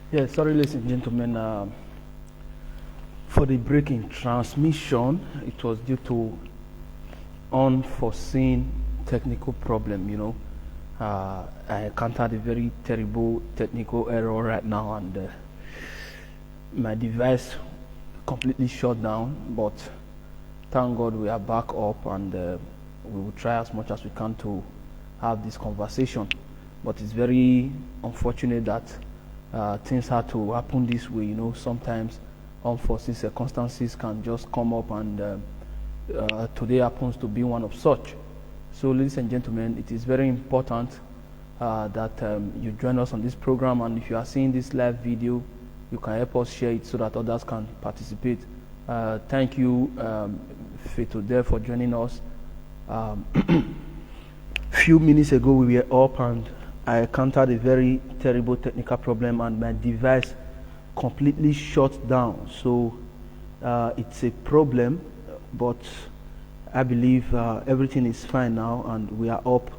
Yeah, sorry, ladies and gentlemen, for the break in transmission. It was due to unforeseen technical problem. I encountered a very terrible technical error right now, and my device completely shut down. But thank God we are back up, and we will try as much as we can to have this conversation. But it's very unfortunate that things had to happen this way. Sometimes unforeseen circumstances can just come up, and today happens to be one of such. So, ladies and gentlemen, it is very important that you join us on this program, and if you are seeing this live video, you can help us share it so that others can participate. Thank you, Fetode, for joining us. Few minutes ago, we were up, and I encountered a very terrible technical problem, and my device completely shut down. So it's a problem, but I believe everything is fine now, and we are up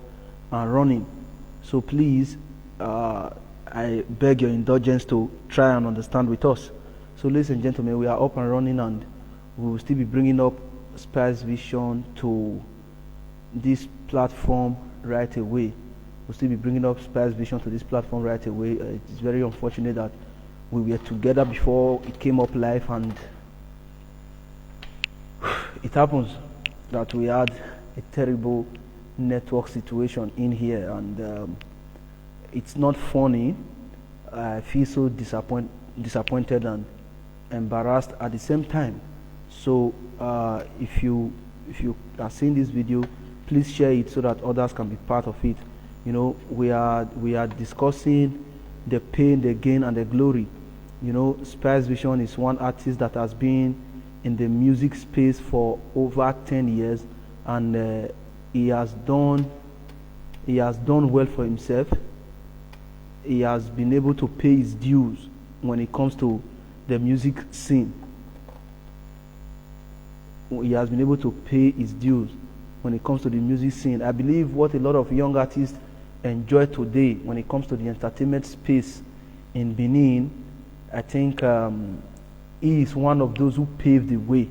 and running. So please, I beg your indulgence to try and understand with us. So ladies and gentlemen, we are up and running, and we will still be bringing up Spice Vision to this platform right away. We'll still be bringing up Spice Vision to this platform right away. It's very unfortunate that we were together before it came up live, and it happens that we had a terrible network situation in here, and it's not funny. I feel so disappointed and embarrassed at the same time. So if you are seeing this video, please share it so that others can be part of it. We are discussing the pain, the gain, and the glory. Spice Vision is one artist that has been in the music space for over 10 years, and he has done well for himself. He has been able to pay his dues when it comes to the music scene. He has been able to pay his dues when it comes to the music scene. I believe what a lot of young artists enjoy today when it comes to the entertainment space in Benin, I think he is one of those who paved the way.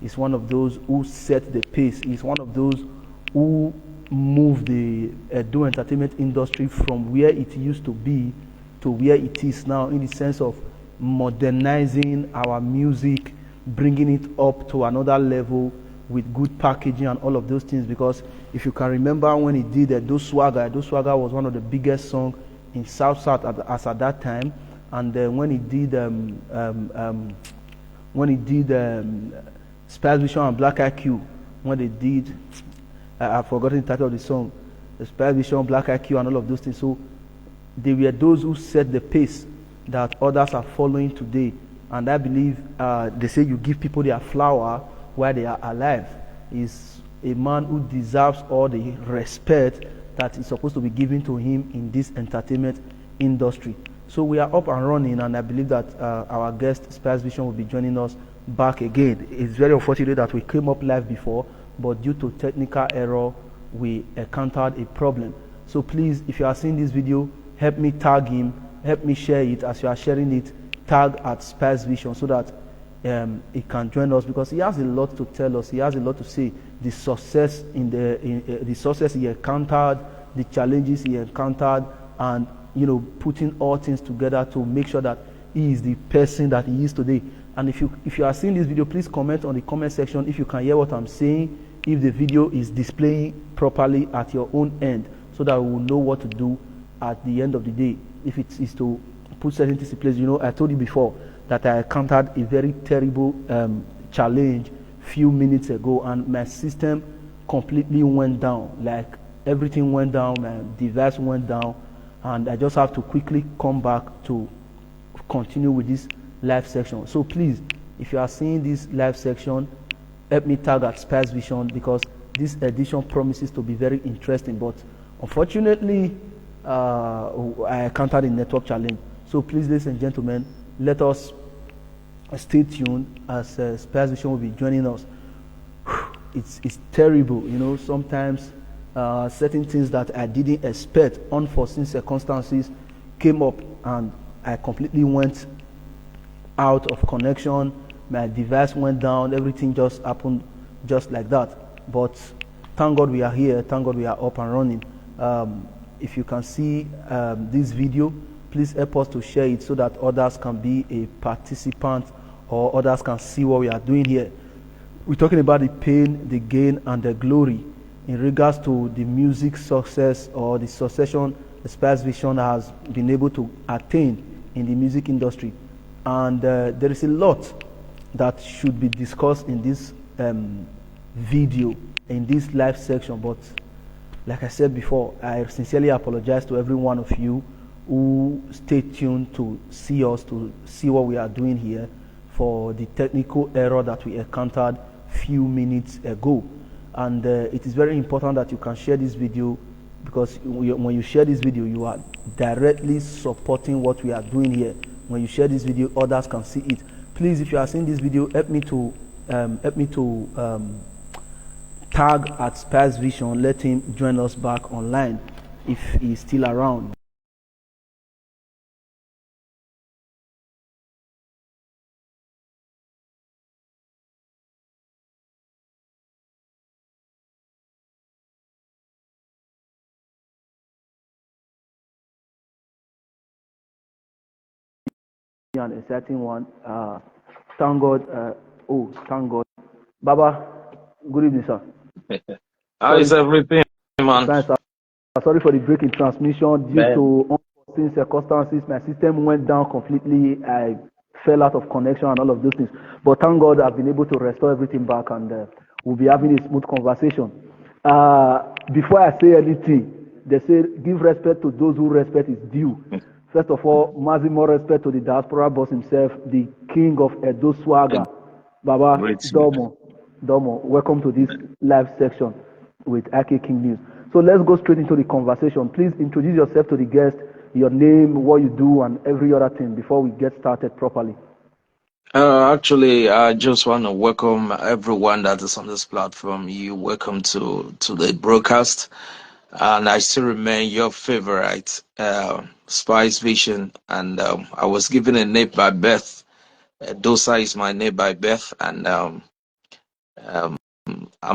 He's one of those who set the pace. He's one of those who moved the Edo entertainment industry from where it used to be to where it is now, in the sense of modernizing our music, bringing it up to another level with good packaging and all of those things. Because if you can remember when he did Edo Swagger was one of the biggest songs in South as at that time. And when he did Spice Vision and Black IQ, when they did, I've forgotten the title of the song, the Spice Vision, Black IQ, and all of those things. So they were those who set the pace that others are following today. And I believe they say you give people their flower while they are alive. He's a man who deserves all the respect that is supposed to be given to him in this entertainment industry. So we are up and running, and I believe that our guest, Spice Vision, will be joining us back again. It's very unfortunate that we came up live before, but due to technical error, we encountered a problem. So please, if you are seeing this video, help me tag him, help me share it. As you are sharing it, tag at Spice Vision so that he can join us, because he has a lot to tell us. He has a lot to say. The success the success he encountered, the challenges he encountered, and putting all things together to make sure that he is the person that he is today. And if you are seeing this video, please comment on the comment section if you can hear what I'm saying, if the video is displaying properly at your own end, so that we will know what to do at the end of the day. If it is to put certain things in place, I told you before that I encountered a very terrible challenge few minutes ago, and my system completely went down. Like everything went down, my device went down, and I just have to quickly come back to continue with this live section. So please, if you are seeing this live section, help me tag at Spice Vision, because this edition promises to be very interesting. But unfortunately, I encountered a network challenge. So please, ladies and gentlemen, let us stay tuned as Spice Vision will be joining us. It's terrible, sometimes certain things that I didn't expect, unforeseen circumstances came up, and I completely went out of connection. My device went down. Everything just happened just like that. But thank God we are here. Thank God we are up and running. If you can see this video, please help us to share it so that others can be a participant or others can see what we are doing here. We're talking about the pain, the gain, and the glory in regards to the music success or the succession the Spice Vision has been able to attain in the music industry. And there is a lot that should be discussed in this video, in this live section. But like I said before, I sincerely apologize to every one of you who stay tuned to see us, to see what we are doing here, for the technical error that we encountered few minutes ago. And it is very important that you can share this video, because when you share this video, you are directly supporting what we are doing here. When you share this video, others can see it. Please, if you are seeing this video, help me to tag at Spice Vision. Let him join us back online if he's still around. And a certain one. Thank God. Thank God. Baba, good evening, sir. How is everything, man? Sorry for the break in transmission due to unforeseen circumstances. My system went down completely. I fell out of connection and all of those things. But thank God I've been able to restore everything back, and we'll be having a smooth conversation. Before I say anything, they say give respect to those who respect is due. First of all, maximum respect to the diaspora boss himself, the king of Edo Swagger, Baba Domo. Welcome to this live section with AK King News. So let's go straight into the conversation. Please introduce yourself to the guest, your name, what you do, and every other thing before we get started properly. Actually, I just want to welcome everyone that is on this platform. You welcome to the broadcast, and I still remain your favorite Spice Vision. And I was given a name by birth. Dosa is my name by birth, and I'm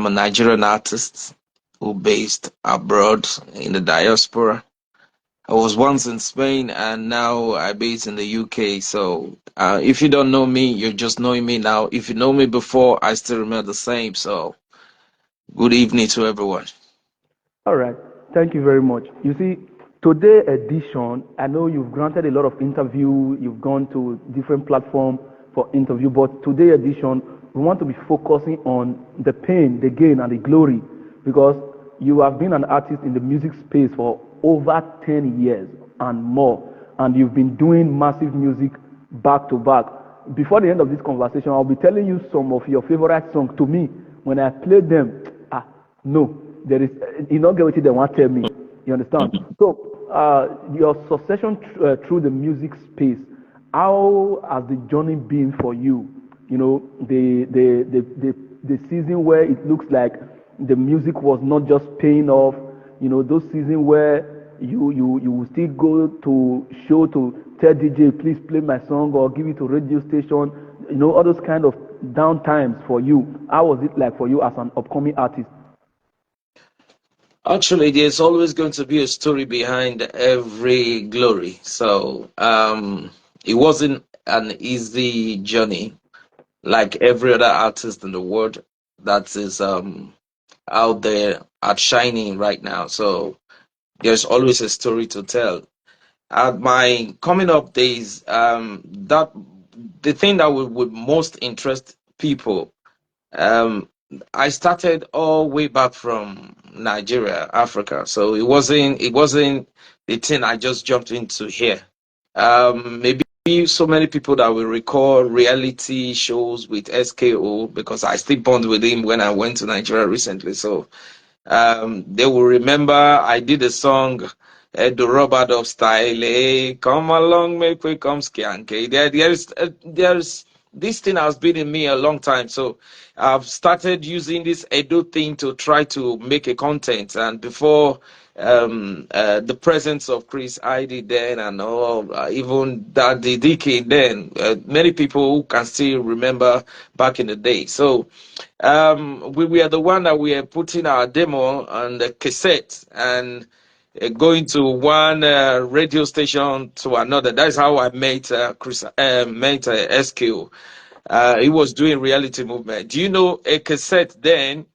a Nigerian artist who based abroad in the diaspora. I was once in Spain and now I base in the UK. So if you don't know me, you're just knowing me now. If you know me before, I still remain the same. So good evening to everyone. All right. Thank you very much. You see, today edition, I know you've granted a lot of interview, you've gone to different platforms for interview, but today edition, we want to be focusing on the pain, the gain, and the glory, because you have been an artist in the music space for over 10 years and more, and you've been doing massive music back to back. Before the end of this conversation, I'll be telling you some of your favorite songs. To me, when I play them, no, there is, you don't get what they want to tell me. You understand? So your succession through the music space, how has the journey been for you? You know, the season where it looks like the music was not just paying off. You know, those seasons where you will still go to show to tell DJ, please play my song or give it to radio station. You know, all those kind of down times for you. How was it like for you as an upcoming artist? Actually, there's always going to be a story behind every glory. So it wasn't an easy journey like every other artist in the world that is out there at shining right now. So there's always a story to tell. At my coming up days, that the thing that would most interest people, I started all way back from Nigeria, Africa. So it wasn't the thing I just jumped into here. Maybe so many people that will recall reality shows with SKO, because I still bond with him when I went to Nigeria recently. So they will remember I did a song, the Robert of Style, hey, come along, make we come skank. There's this thing has been in me a long time. So I've started using this Edo thing to try to make a content. And before the presence of Chris Heidi then and all, even Daddy Dicky then. Many people who can still remember back in the day. So we were the one that we are putting our demo on the cassette and going to one radio station to another. That's how I met SQ. He was doing reality movement. Do you know a cassette then?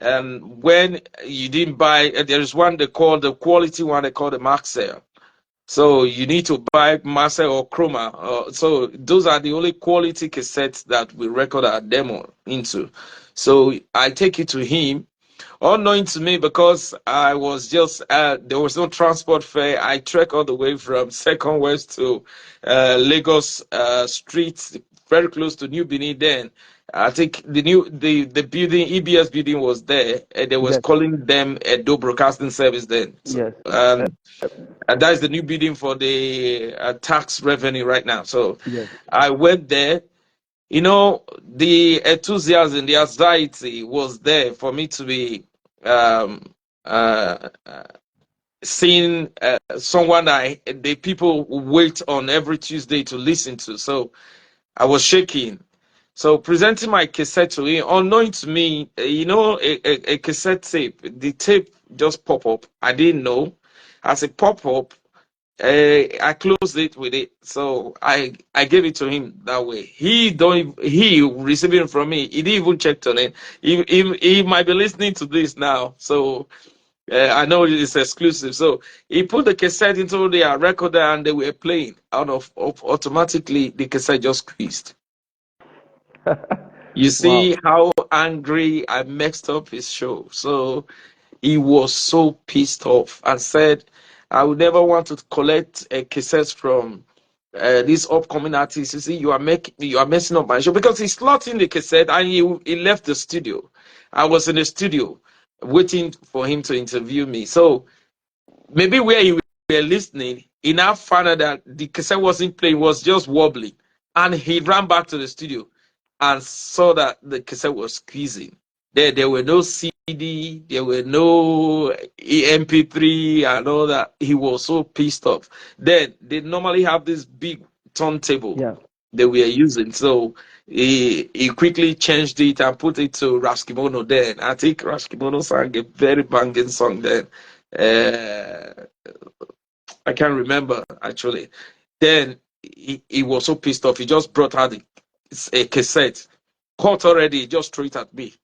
When you didn't buy, there's one they call the quality one they call the Maxell. So you need to buy Maxell or Chroma. So those are the only quality cassettes that we record our demo into. So I take it to him, unknowing to me because I was just there was no transport fare. I trek all the way from Second West to Lagos Street, very close to New Benin. Then I think the building EBS building was there, and they was Yes. calling them Edo Broadcasting Service then. So, Yes. and that is the new building for the tax revenue right now. So Yes. I went there. You know, the enthusiasm, the anxiety was there for me to be um, uh, seeing someone the people wait on every Tuesday to listen to. So I was shaking. So presenting my cassette to him, unknowing to me, you know, a cassette tape, the tape just pop up. I didn't know. As it pop up, I closed it with it, so I gave it to him that way. He receiving it from me. He didn't even check on it. He might be listening to this now, so I know it's exclusive. So he put the cassette into the recorder, and they were playing. Out of automatically, the cassette just squeezed. You see how angry I messed up his show. So he was so pissed off and said, I would never want to collect a cassettes from these upcoming artists. You see, you are messing up my show, because he slotted in the cassette and he left the studio. I was in the studio waiting for him to interview me. So maybe where he were listening, he now found out that the cassette wasn't playing, was just wobbling. And he ran back to the studio and saw that the cassette was squeezing. There were no CD, there were no MP3 and all that. He was so pissed off. Then they normally have this big turntable that we are using. So he quickly changed it and put it to Raskimono then. I think Raskimono sang a very banging song then. I can't remember actually. Then he was so pissed off. He just brought out a cassette, caught already, just threw it at me.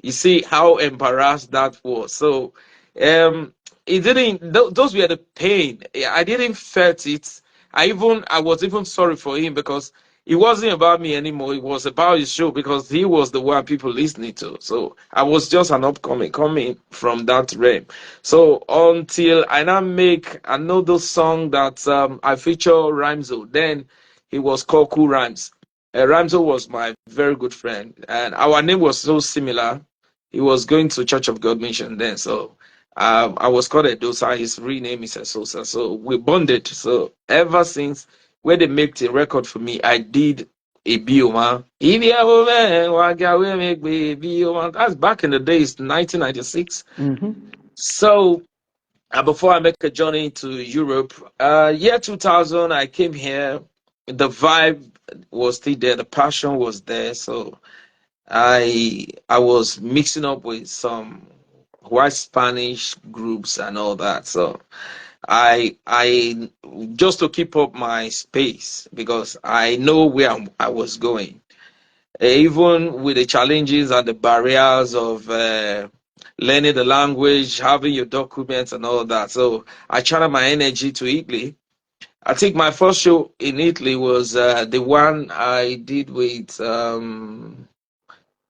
You see how embarrassed that was. So it didn't, those were the pain. I didn't felt it. I was even sorry for him, because it wasn't about me anymore. It was about his show, because he was the one people listening to. So I was just an upcoming coming from that realm. So until I now make another song that I feature Rhymzo. Then he was called Cool Rhymes. Rhymzo was my very good friend, and our name was so similar. He was going to Church of God Mission then, so I was called Edosa. His real name is Esosa. So we bonded. So ever since when they made the record for me, I did a bioma. That's back in the days, 1996. Mm-hmm. So before I make a journey to Europe, year 2000, I came here. The vibe was still there. The passion was there. So I was mixing up with some white Spanish groups and all that. So I just to keep up my space, because I know where I was going. Even with the challenges and the barriers of learning the language, having your documents and all that. So I channeled my energy to Italy. I think my first show in Italy was the one I did with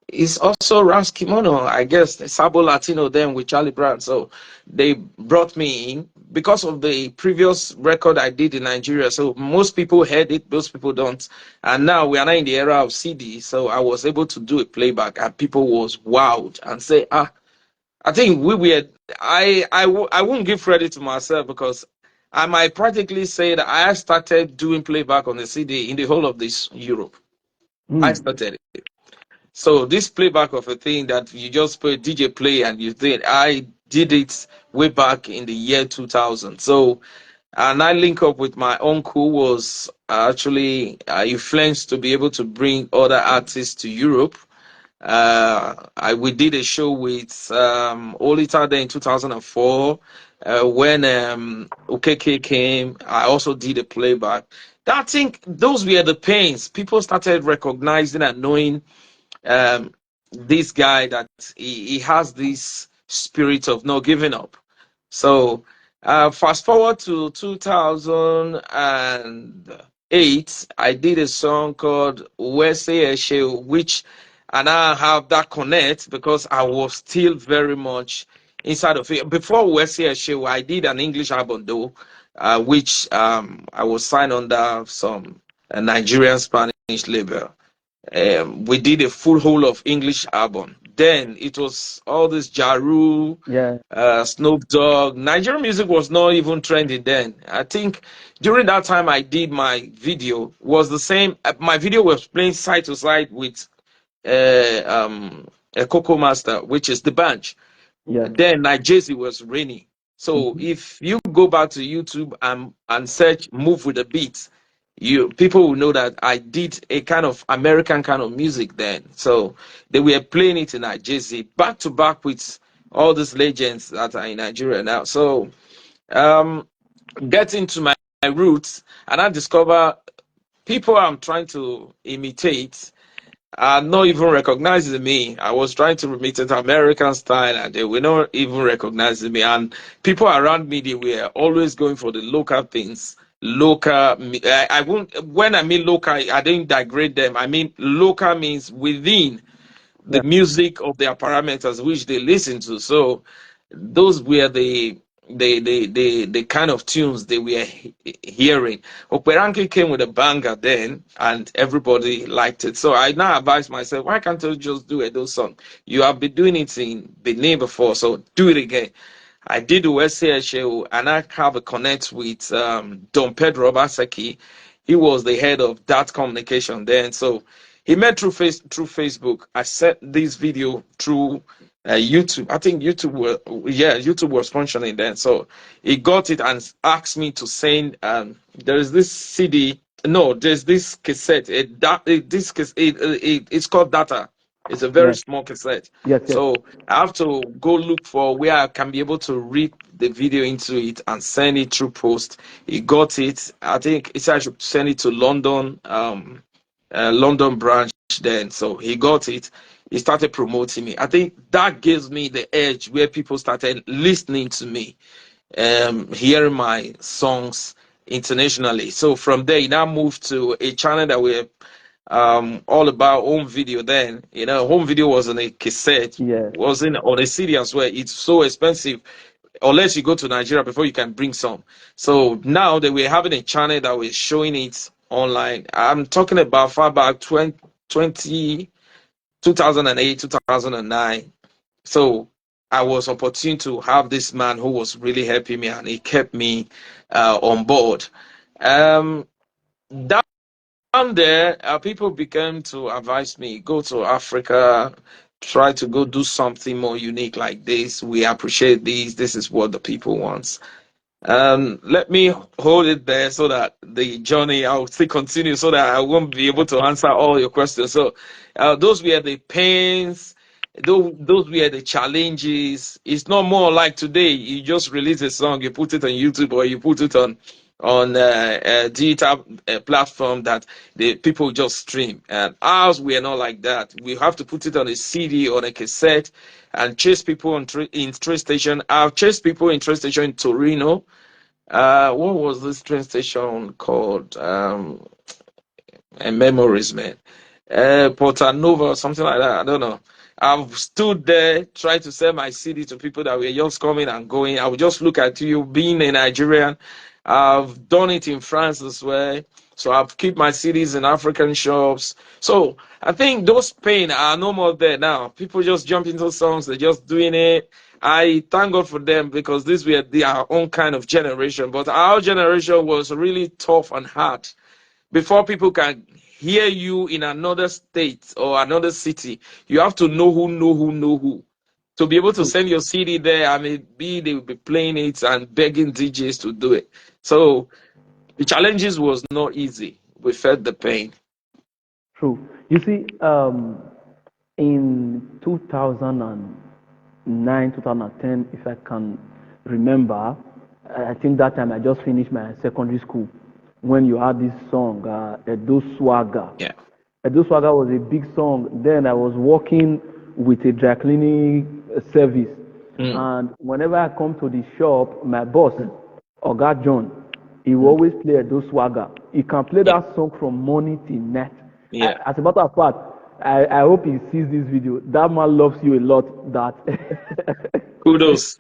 it's also Ras Kimono, I guess, Sabo Latino then with Charlie Brown. So they brought me in because of the previous record I did in Nigeria. So most people heard it, most people don't. And now we are now in the era of CD. So I was able to do a playback, and people was wowed and say, I think we were, I won't give credit to myself, because I might practically say that I started doing playback on the CD in the whole of this Europe. I started it. So this playback of a thing that you just put DJ play and you think, I did it way back in the year 2000. So, and I link up with my uncle, who was actually influenced to be able to bring other artists to Europe. We did a show with Olita there in 2004 when OKK came. I also did a playback. I think those were the pains. People started recognizing and knowing this guy, that he has this spirit of not giving up. So fast forward to 2008, I did a song called Wese Eshe, which, and I have that connect because I was still very much inside of it. Before Wese Eshe, I did an English album though, which I was signed under some Nigerian Spanish label. We did a full whole of English album. Then it was all this Jaru, Yeah. Snoop Dogg. Nigerian music was not even trending then. I think during that time I did my video was the same. My video was playing side to side with a Coco Master, which is the bunch. Yeah. Then Nigeria was raining. So if you go back to YouTube and search "Move with the Beat," people will know that I did a kind of American kind of music then. So they were playing it in Nigeria back to back with all these legends that are in Nigeria now. So getting to my roots, and I discover people I'm trying to imitate are not even recognizing me. I was trying to imitate American style, and they were not even recognizing me. And people around me, they were always going for the local things. Local, I won't. When I mean local, I didn't degrade them. I mean local means within the Yeah. music of their parameters which they listen to. So those were the kind of tunes they were hearing. Operanke came with a banger then, and everybody liked it. So I now advise myself, why can't I just do a those song? You have been doing it in Benin before, so do it again. I did the West show, and I have a connect with Don Pedro Obaseki. He was the head of that communication then. So he met through Facebook. I sent this video through YouTube. I think YouTube was functioning then. So he got it and asked me to send. There is this CD. No, there's this cassette. It's called Data. It's a very Yeah. small cassette. Yes. Yes. So I have to go look for where I can be able to read the video into it and send it through post. He got it. I think he said I should send it to London, London branch then. So he got it. He started promoting me. I think that gives me the edge where people started listening to me, hearing my songs internationally. So from there, he now moved to a channel that we're all about home video then. Home video was on a cassette, Yeah. wasn't on a CD as well. It's so expensive unless you go to Nigeria before you can bring some. So now that we're having a channel that we're showing it online, I'm talking about far back 2008, 2009. So I was opportune to have this man who was really helping me, and he kept me on board. Down there, people began to advise me, go to Africa, try to go do something more unique like this. We appreciate this. This is what the people want. Let me hold it there so that the journey, I'll still continue so that I won't be able to answer all your questions. So those were the pains, those were the challenges. It's not more like today. You just release a song, you put it on YouTube or you put it on a digital platform that the people just stream. And ours, we are not like that. We have to put it on a CD or a cassette and chase people in train station. I've chased people in train station in Torino. What was this train station called? And memories, man. Porta Nova or something like that. I don't know. I've stood there trying to sell my CD to people that were just coming and going. I would just look at you being a Nigerian. I've done it in France as well. So I've kept my CDs in African shops. So I think those pain are no more there now. People just jump into songs, they're just doing it. I thank God for them because this were their own kind of generation. But our generation was really tough and hard. Before people can hear you in another state or another city, you have to know who know who know who. to be able to send your CD there, I mean, they will be playing it and begging DJs to do it. So the challenges was not easy. We felt the pain. True. You see, in 2009, 2010, if I can remember, I think that time I just finished my secondary school when you had this song, Edo Swagger. Yeah. Edo Swagger was a big song. Then I was working with a dry cleaning service. And whenever I come to the shop, my boss, Oga John, he will always play Edo Swagger. He can play that song from morning till night. Yeah. As a matter of fact, I hope he sees this video. That man loves you a lot. That Kudos.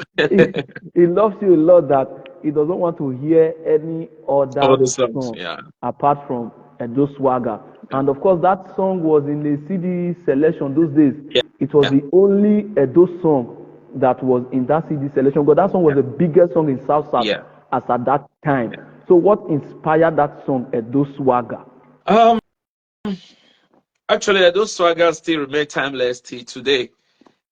he loves you a lot. That he doesn't want to hear any other All the songs, song yeah. apart from Edo Swagger. And of course, that song was in the CD selection those days. Yeah. It was the only Edo song that was in that CD selection. But that song was the biggest song in South South as at that time. So, what inspired that song, Edo Swagger? Actually, those swaggers still remain timeless till today.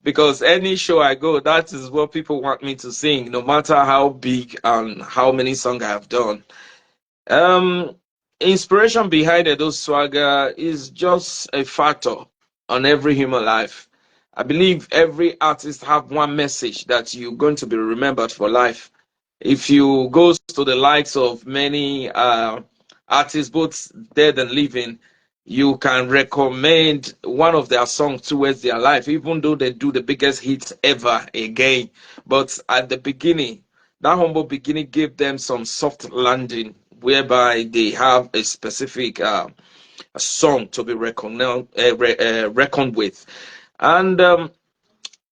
Because any show I go, that is what people want me to sing, no matter how big and how many songs I have done. Inspiration behind Edo Swagger is just a factor on every human life. I believe every artist have one message that you're going to be remembered for life. If you go to the likes of many artists, both dead and living, you can recommend one of their songs towards their life, even though they do the biggest hits ever again. But at the beginning, that humble beginning gave them some soft landing, whereby they have a specific a song to be reckoned with. And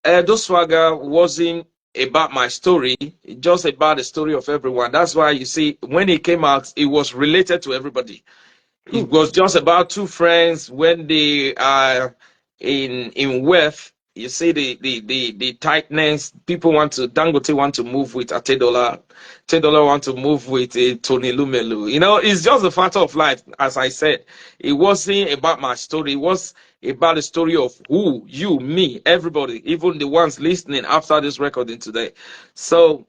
Edo Swagger wasn't about my story, just about the story of everyone. That's why you see, when it came out, it was related to everybody. It was just about two friends when they are in wealth. You see the tightness. People want to Dangote want to move with Atedola. Atedola want to move with Tony Lumelu. You know, it's just a factor of life. As I said, it wasn't about my story. It was about the story of who, you, me, everybody, even the ones listening after this recording today. So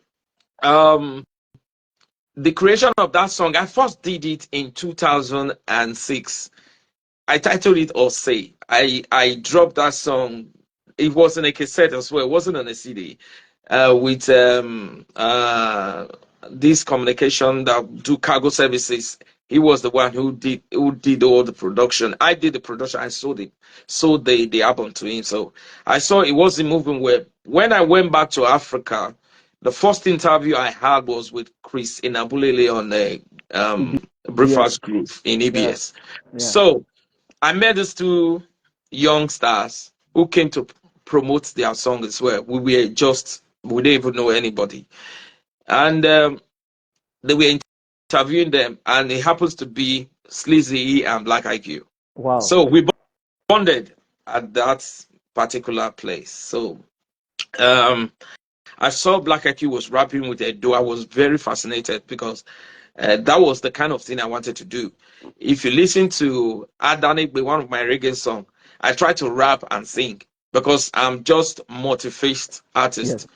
the creation of that song, I first did it in 2006. I titled it Or Say. I dropped that song. It was in a cassette as well. It wasn't on a CD. With this communication that do cargo services. He was the one who did all the production. I did the production. I sold the album to him. So I saw it wasn't moving well. When I went back to Africa, the first interview I had was with Chris Inabulele on the Breakfast Group in EBS. So I met these two young stars who came to promote their song as well. We didn't even know anybody. And they were interviewing them, and it happens to be Sleazy and Black IQ. Wow. So we bonded at that particular place. So I saw Black IQ was rapping with Edo. I was very fascinated because that was the kind of thing I wanted to do. If you listen to Adanikbe, one of my reggae songs, I try to rap and sing because I'm just multi-faced artist. Yes.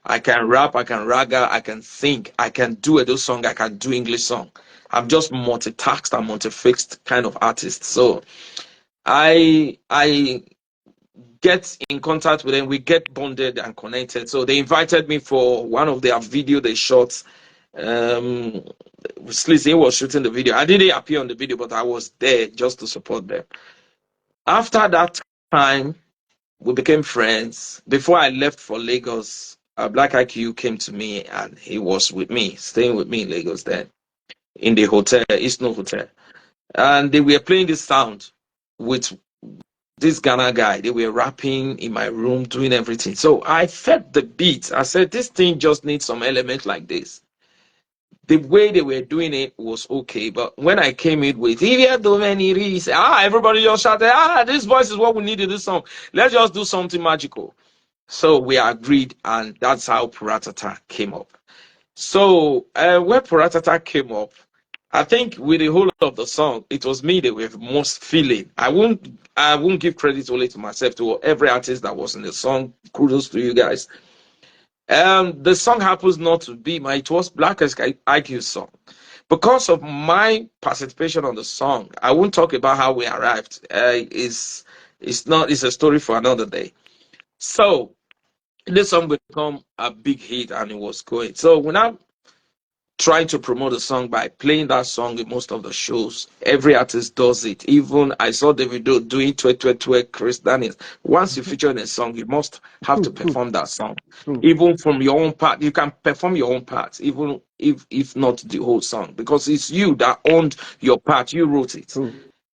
I can rap, I can raga, I can sing, I can do Edo song, I can do English song. I'm just multi-tasked and multi-faced kind of artist. So I get in contact with them, we get bonded and connected. So they invited me for one of their video they shot. Sleazy was shooting the video. I didn't appear on the video, but I was there just to support them. After that time, we became friends. Before I left for Lagos, Black IQ came to me and he was with me, staying with me in Lagos then, in the hotel, Eastno Hotel. And they were playing this sound with this Ghana guy. They were rapping in my room, doing everything. So I felt the beat. I said, this thing just needs some element like this. The way they were doing it was okay, but when I came in with everybody just shouted, this voice is what we need in this song. Let's just do something magical. So we agreed, and that's how Puratata came up. So when Puratata came up, I think with the whole of the song, it was me that were most feeling. I won't give credit only to myself, to every artist that was in the song. Kudos to you guys. The song happens not to be my, it was Black IQ's song. Because of my participation on the song, I won't talk about how we arrived. It's a story for another day. So this song become a big hit and it was going. So when I trying to promote the song by playing that song in most of the shows. Every artist does it. Even I saw Davido doing Twe Twe Twe, Chris Daniels. Once you feature in a song, you must have to True, perform that song. true, Even from your own part, you can perform your own part, even if not the whole song, because it's you that owned your part. You wrote it. true.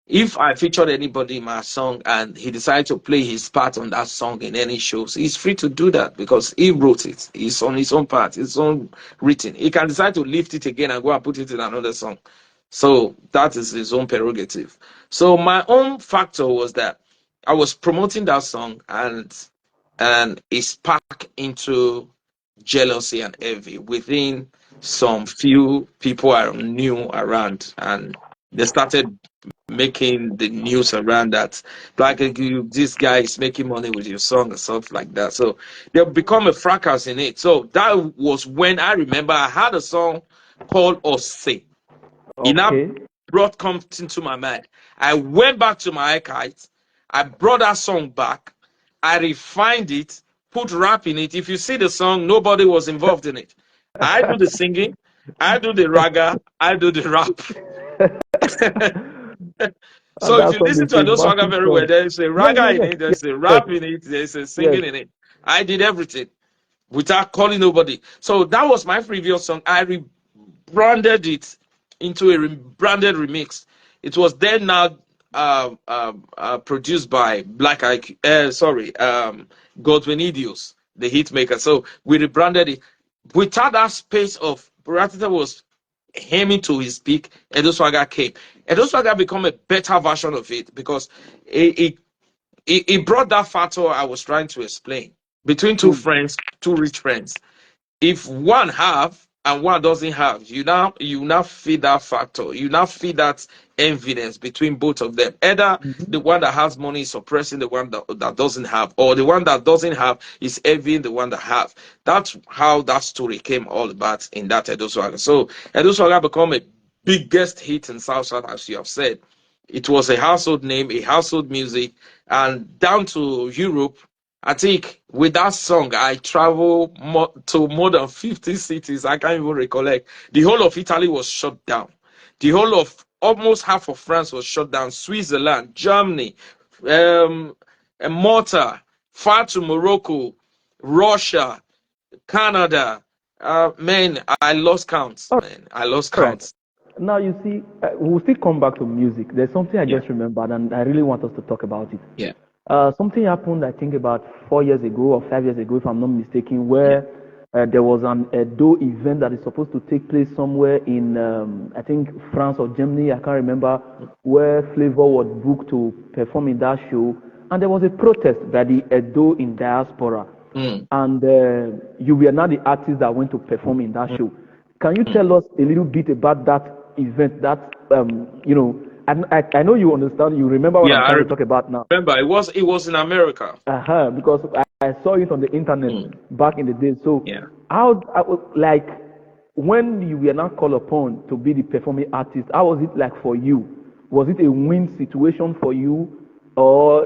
If I featured anybody in my song and he decided to play his part on that song in any shows, he's free to do that because he wrote it. It's on his own part, his own written. He can decide to lift it again and go and put it in another song. So that is his own prerogative. So my own factor was that I was promoting that song and it sparked into jealousy and envy within some few people I knew around, and they started making the news around that this guy is making money with your song and stuff like that. So they've become a fracas in it. So that was when I remember I had a song called Ose. It now Okay. brought comes into my mind. I went back to my archives. I brought that song back. I refined it, put rap in it. If you see the song, nobody was involved in it. I do the singing, I do the raga, I do the rap. And So if that you song listen is to a Ado Swaga massive very well, song. there's a Yes, raga yes, in yes, it, yes, there's a yes, rap in it, there's a yes. singing in it. I did everything without calling nobody. So that was my previous song. I rebranded it into a rebranded remix. It was then now produced by Black IQ, Godwin Idios, the hit maker. So we rebranded it. Without that space of Ratata was aiming to his peak, Edo Swagger came. Edo Swagger become a better version of it because it, it brought that factor I was trying to explain between two True. friends, two rich friends. If one have and one doesn't have, you now feed that factor. You now feed that evidence between both of them. Either Mhm. the one that has money is suppressing the one that doesn't have, or the one that doesn't have is envying the one that have. That's how that story came all about in that Edo Swaga. So Edo Swaga become a biggest hit in South South, as you have said. It was a household name, a household music, and down to Europe. I think with that song, I travel to more than 50 cities. I can't even recollect. The whole of Italy was shut down. The whole of almost half of France was shut down. Switzerland, Germany, um, Malta, far to Morocco, Russia, Canada. Man, I lost counts. All Man, I lost right. counts. Now you see, we'll still come back to music. There's something I Yeah, just remembered, and I really want us to talk about it. yeah, Something happened, I think, about 4 years ago or 5 years ago, if I'm not mistaken, yeah. where there was an Edo event that is supposed to take place somewhere in, I think, France or Germany. I can't remember, where Flavor was booked to perform in that show, and there was a protest by the Edo in diaspora, Mm, and you were not the artist that went to perform in that mm, show. Can you mm. tell us a little bit about that event? I know you understand. You remember what Yeah, I'm I trying to talk about now. remember. It was in America. Because I saw it on the internet Mm, back in the day. So yeah. how, like, when you were not called upon to be the performing artist, how was it like for you? Was it a win situation for you, or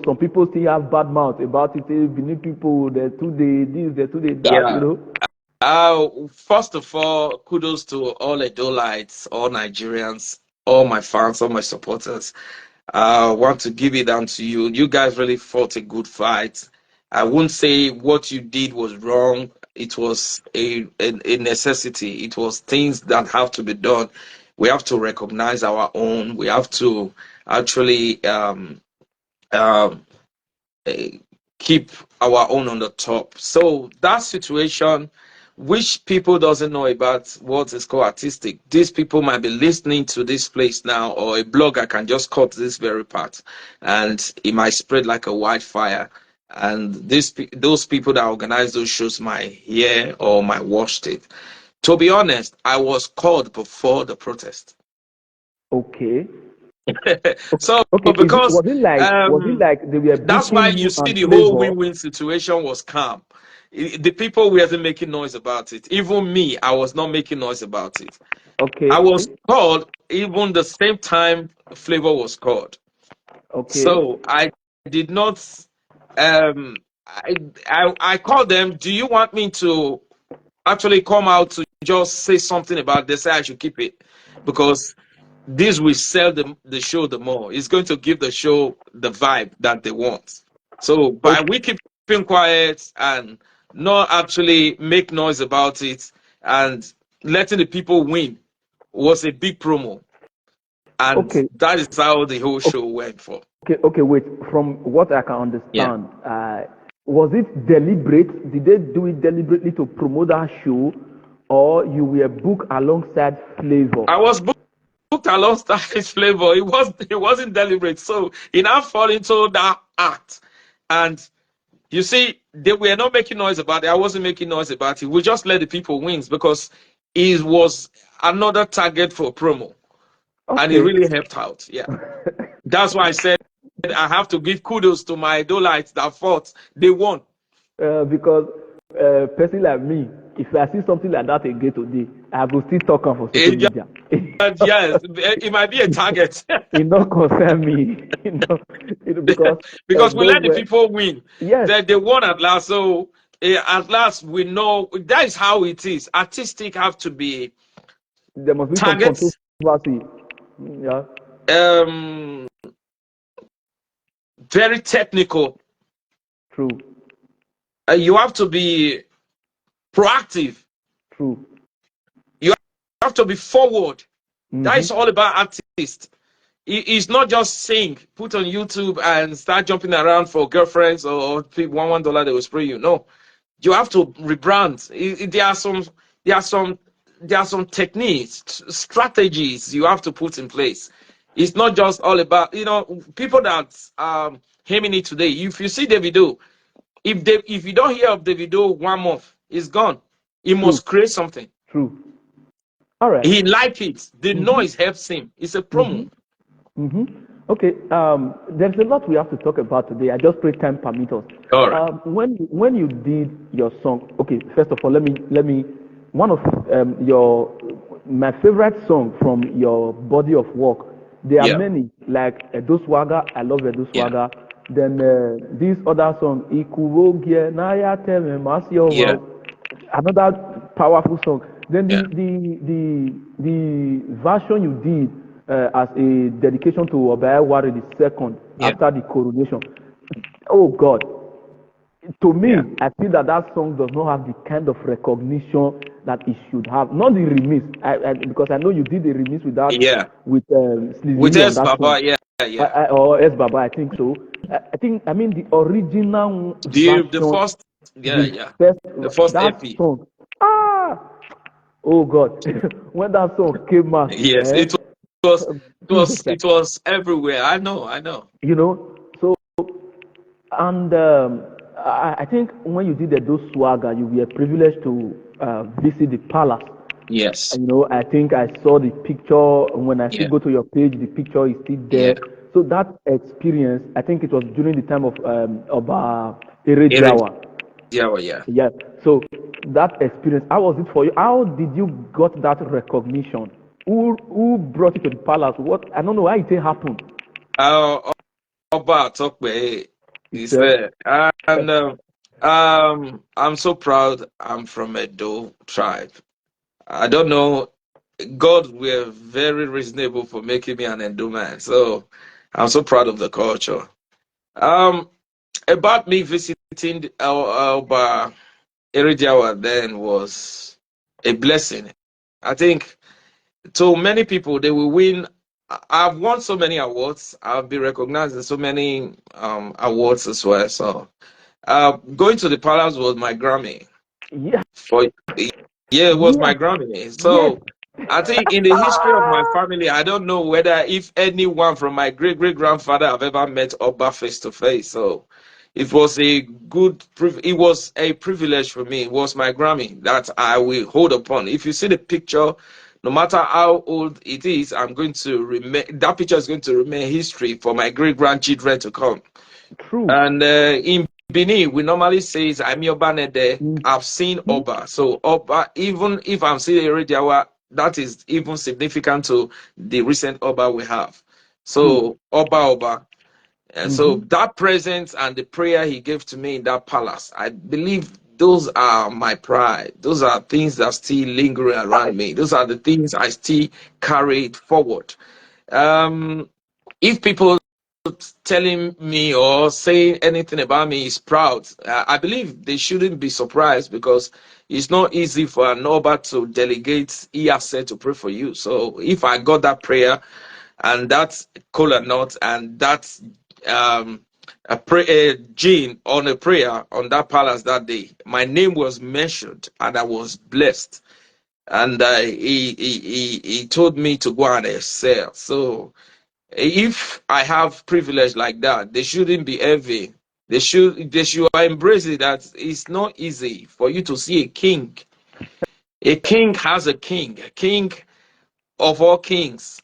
some people still have bad mouth about it? Say, Benin people, they're too they this, they're too they that. Yeah. First of all, kudos to all Edolites, all Nigerians, all my fans, all my supporters. I want to give it down to you. You guys really fought a good fight. I wouldn't say what you did was wrong. It was a necessity. It was things that have to be done. We have to recognize our own. We have to actually um, eh, keep our own on the top. So that situation, which people doesn't know about what is called artistic, these people might be listening to this place now, or a blogger can just cut this very part, and it might spread like a wildfire. And those people that organize those shows might hear or might watch it. To be honest, I was called before the protest. Okay. So Okay. because Was it like they were that's why booking you you see and the whole Flavor? win-win situation was calm. The people weren't making noise about it. Even me, I was not making noise about it. I Okay. was called even the same time Flavor was called. Okay. So I did not. Um, I called them. Do you want me to actually come out to just say something about this? I should keep it because this will sell the show the more. It's going to give the show the vibe that they want. So by Okay. we keeping quiet and not actually make noise about it and letting the people win was a big promo. And Okay. that is how the whole show went for. Okay. Okay. Wait. From what I can Yeah. understand, was it deliberate? Did they do it deliberately to promote that show, or you were booked alongside Flavor? I was booked alongside his Flavor. It wasn't deliberate. So he now fall into that act. And you see, they were not making noise about it. I wasn't making noise about it. We just let the people win because it was another target for promo. And it Okay. really helped out. Yeah. That's why I said I have to give kudos to my idolites that fought. They won. Because person like me, if I see something like that again today, I will still talk on for social It media. yes, it might be a target. It not concern me, because Because we those let the were, people win. yes, They won at last. So at last we know that is how it is. Artistic have to be there must be some targets. controversy. Yeah, Um, very technical. true, You have to be proactive. true. You have to be forward. That Mm-hmm. is all about artists. It's not just sing, put on YouTube and start jumping around for girlfriends or $1 they will spray you. No, you have to rebrand. There are some there are some techniques, strategies you have to put in place. It's not just all about people that aiming it today. If you see Davido, if you don't hear of Davido 1 month, it's gone. He True, must create something. true. All right. He like it. The Mm-hmm. noise helps him. It's a Mm-hmm. promo. Mm-hmm. Okay. There's a lot we have to talk about today. I just pray time permit us. All right. When you did your song, okay. First of all, let me one of your my favorite song from your body of work. There are Yeah. many like Edo Swagger. I love Edo Yeah. Swagger. Then this other song, Ikuvogie Naya Teme Yeah. Masio, another powerful song. Then Yeah. the version you did as a dedication to Obaya Wari II Yeah. after the coronation. Oh God, to me, Yeah. I feel that that song does not have the kind of recognition that it should have. Not the remix, because I know you did a remix with that Yeah. with With Sleazy on S that song, Baba, yeah, yeah. or S Baba, I think so. I mean the original The version, first, yeah, the yeah. first The first that EP. song. Ah, oh God, when that song came out, Yes, was Jesus, it was everywhere. I know. you know. So and I think when you did the those swagger, you were privileged to visit the palace. Yes. I think I saw the picture when I still Yeah. go to your page. The picture is still there. Yeah. So that experience, I think it was during the time of Eric, Erejawa. yeah, well, yeah. Yeah. So that experience, how was it for you? How did you got that recognition? Who brought you to the palace? What I don't know how it happened. Uh, Oba Tokwe is Itself. there, and I'm so proud. I'm from Edo tribe. I don't know. God were very reasonable for making me an Edo man. So I'm so proud of the culture. Um, about me visiting Oba Erijawa then was a blessing. I think to many people they will win. I've won so many awards. I've been recognized in so many awards as well. So going to the palace was my Grammy. Yeah. For yeah, it was Yes. my Grammy. Yes. So I think in the history of my family, I don't know whether if anyone from my great great grandfather have ever met Oba face to face. So it was a it was a privilege for me. It was my Grammy that I will hold upon. If you see the picture, no matter how old it is, I'm going to remain. That picture is going to remain history for my great grandchildren to come. True. And in Benin, we normally say, "I'm Obanede." I've seen Oba. So Oba, even if I'm seeing Erediawa, that is even significant to the recent Oba we have. So Oba. And so that presence and the prayer he gave to me in that palace, I believe those are my pride. Those are things that still lingering around me. Those are the things I still carry forward. If people telling me or saying anything about me is proud, I believe they shouldn't be surprised, because it's not easy for an Oba to delegate said to pray for you. So if I got that prayer and that kola nut and that a gene on a prayer on that palace that day, my name was mentioned and I was blessed. And he told me to go and excel. So if I have privilege like that, they shouldn't be envy. They should embrace it, that it's not easy for you to see a king. A king has a king of all kings.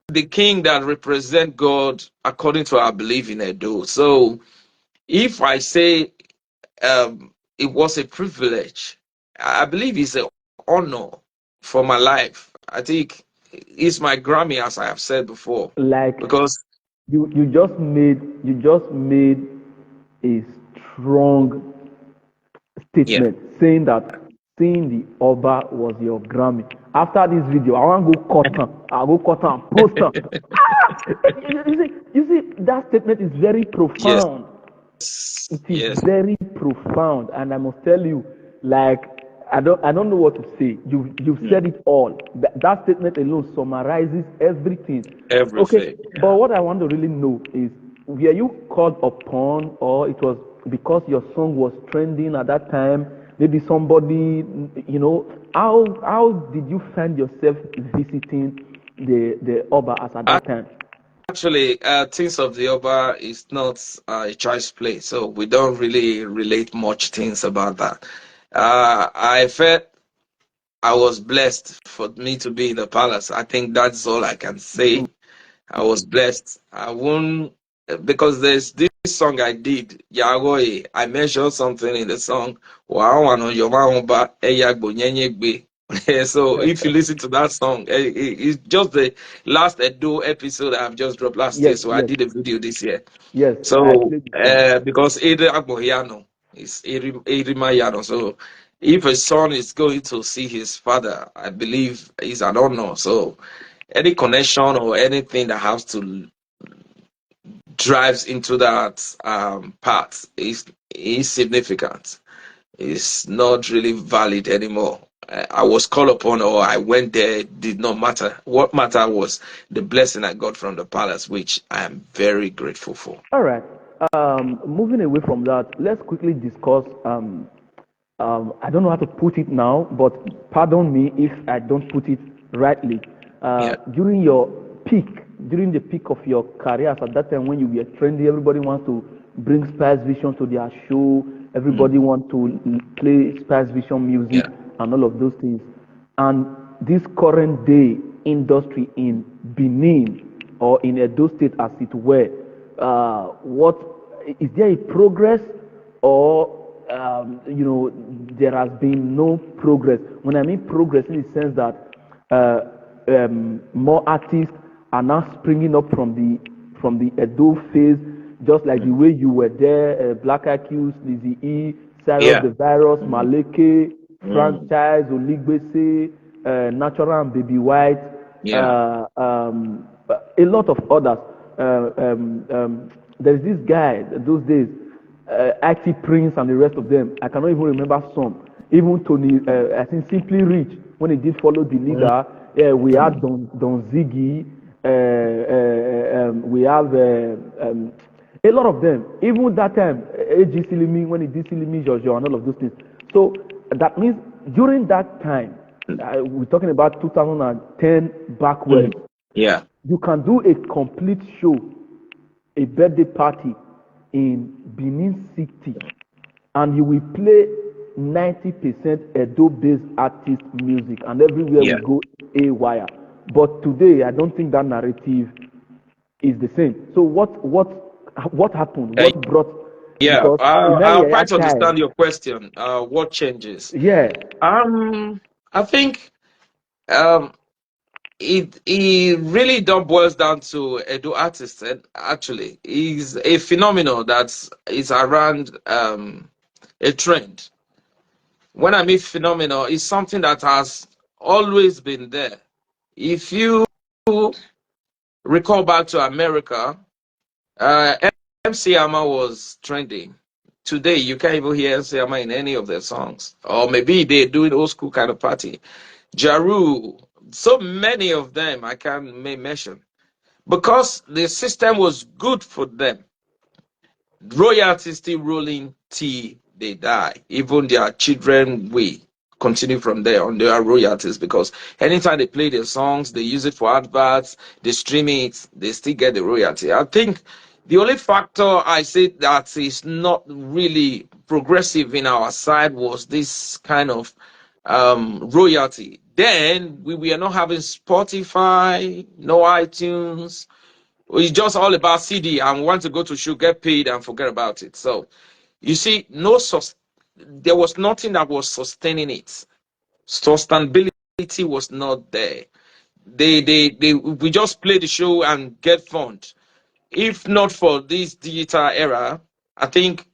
The king that represent God according to our belief in Edo. So if I say it was a privilege, I believe it's an honor for my life. I think it's my Grammy, as I have said before. Like, Because you just made a strong statement saying that seeing the Oba was your Grammy. After this video, I want to go cut them. I'll go cut them, post them. You see, that statement is very profound. It is very profound, and I must tell you, like, I don't know what to say. You've said it all. That statement alone summarizes everything. Okay, but what I want to really know is, were you called upon, or it was because your song was trending at that time? Maybe somebody, how did you find yourself visiting the Oba as at that time? Actually, things of the Oba is not a child's play, so we don't really relate much things about that. I felt I was blessed for me to be in the palace. I think that's all I can say. I was blessed. I won't, because there's this song I did, Yagoye. I mentioned something in the song. So if you listen to that song, it's just the last Edo episode I've just dropped last year. So I did a video this year. Yes. So because Ede Agbohiano is Erimayano. So if a son is going to see his father, I believe it's an honor. So any connection or anything that has to drives into that part is significant. It's not really valid anymore. I was called upon, or I went there, did not matter. What mattered was the blessing I got from the palace, which I am very grateful for. All right. Moving away from that, let's quickly discuss. I don't know how to put it now, but pardon me if I don't put it rightly. During the peak of your careers, at that time when you were trendy, everybody wants to bring Spice Vision to their show. Everybody wants to play Spice Vision music and all of those things. And this current day industry in Benin, or in Edo State as it were, what is there a progress, or there has been no progress? When I mean progress, in the sense that more artists are now springing up from the Edo phase, just like the way you were there, Black IQ, Lizzy E, Cyrus the Virus, Maleke, Franchise, Oligbese, Natural and Baby White, a lot of others. There's this guy those days, IT Prince and the rest of them. I cannot even remember some. Even Tony, I think Simply Rich, when he did follow the leader, we had Don Ziggy, we have a lot of them. Even that time, AG Silimi, when he did Silimi, Jojo, and all of those things. So that means during that time, we're talking about 2010 backwards. Yeah. You can do a complete show, a birthday party, in Benin City, and you will play 90% Edo-based artist music, and everywhere Yeah. we go, AWire. But today, I don't think that narrative is the same. So what happened? Uh, What brought? yeah. Because I'll try to time, understand your question. What changes? yeah. I think um, it really don't boils down to Edo artists. And actually, is a phenomenon that is around a trend. When I mean phenomenon, it's something that has always been there. If you recall back to America, uh, MC Hammer was trending. Today, you can't even hear MC Hammer in any of their songs. Or maybe they're doing old school kind of party. Jaru, so many of them I can't mention. Because the system was good for them. Royalty still rolling till they die. Even their children will continue from there on their royalties, because anytime they play their songs, they use it for adverts, they stream it, they still get the royalty. I think the only factor I say that is not really progressive in our side was this kind of royalty. Then we were not having Spotify, no iTunes. It's just all about CD and want to go to show, get paid, and forget about it. So you see, there was nothing that was sustaining it. Sustainability was not there. We just play the show and get fund. If not for this digital era, I think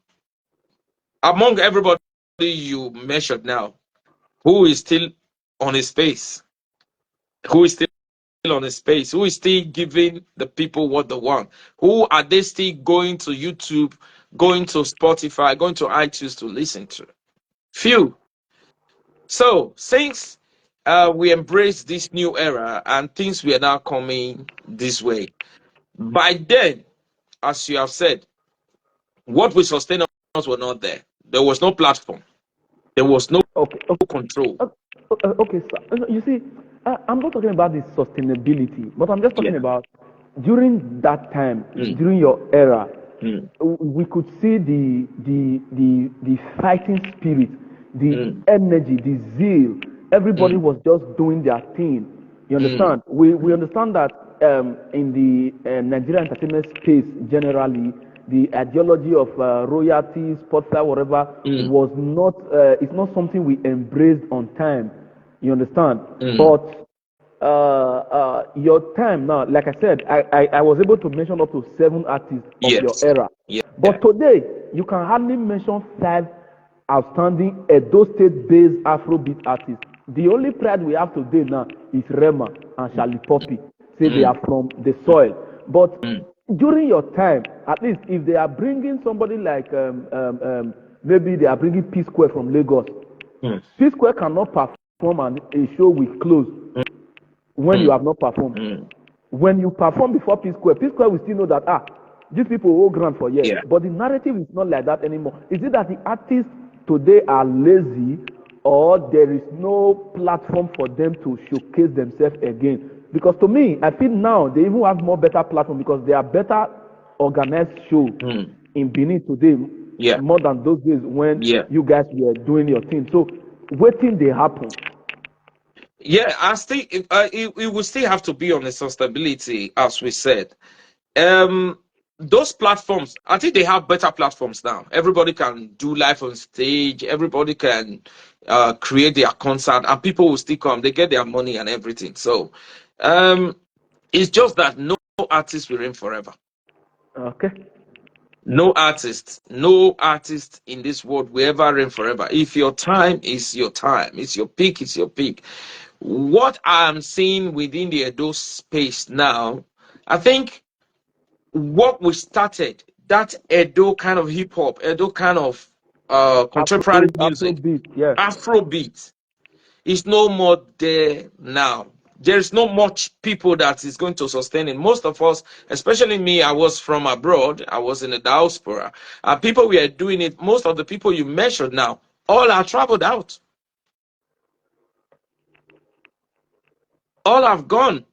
among everybody you measured now, who is still on his face, who is still on his face, who is still giving the people what they want, who are they still going to YouTube, going to Spotify, going to iTunes to listen to? Few. So since we embrace this new era and things were now coming this way, by then, as you have said, what will sustain us were not there. There was no platform. There was no Okay, control. okay. So, you see, I'm not talking about the sustainability, but I'm just talking Yeah. about during that time, Mm, during your era, mm, we could see the fighting spirit, the mm, energy, the zeal. Everybody mm, was just doing their thing. You mm, understand? We understand that in the Nigerian entertainment space generally, the ideology of royalties, Spotify, whatever, mm, was not. It's not something we embraced on time. You understand? mm. But your time now, like I said, I was able to mention up to 7 artists of your Yes. era. Yeah. But today, you can hardly mention 5 outstanding Edo State-based Afrobeat artists. The only pride we have today now is Rema and Charlie Poppy. Say they Mm, are from the soil. But mm, during your time, at least if they are bringing somebody like maybe they are bringing P Square from Lagos, mm, P Square cannot perform a show with clothes when you mm, have not performed. mm. When you perform before P Square will still know that these people will grant for years. Yeah. But the narrative is not like that anymore. Is it that the artists today are lazy, or there is no platform for them to showcase themselves again? Because to me, I feel now they even have more better platform because they are better organized show Mm. in Benin today Yeah. more than those days when Yeah. you guys were doing your thing. So waiting they happen. Yeah. I still, it will still have to be on the sustainability, as we said. Those platforms, I think they have better platforms now. Everybody can do live on stage. Everybody can create their concert, and people will still come. They get their money and everything. So, um, it's just that no artist will reign forever. Okay. No artist in this world will ever reign forever. If your time is your time, it's your peak, it's your peak. What I'm seeing within the Edo space now, I think what we started, that Edo kind of hip hop, Edo kind of contemporary music, Afrobeat, yeah. Afrobeat, is no more there now. There is not much people that is going to sustain it. Most of us, especially me, I was from abroad. I was in the diaspora. And people were doing it. Most of the people you mentioned now, all are traveled out. All have gone.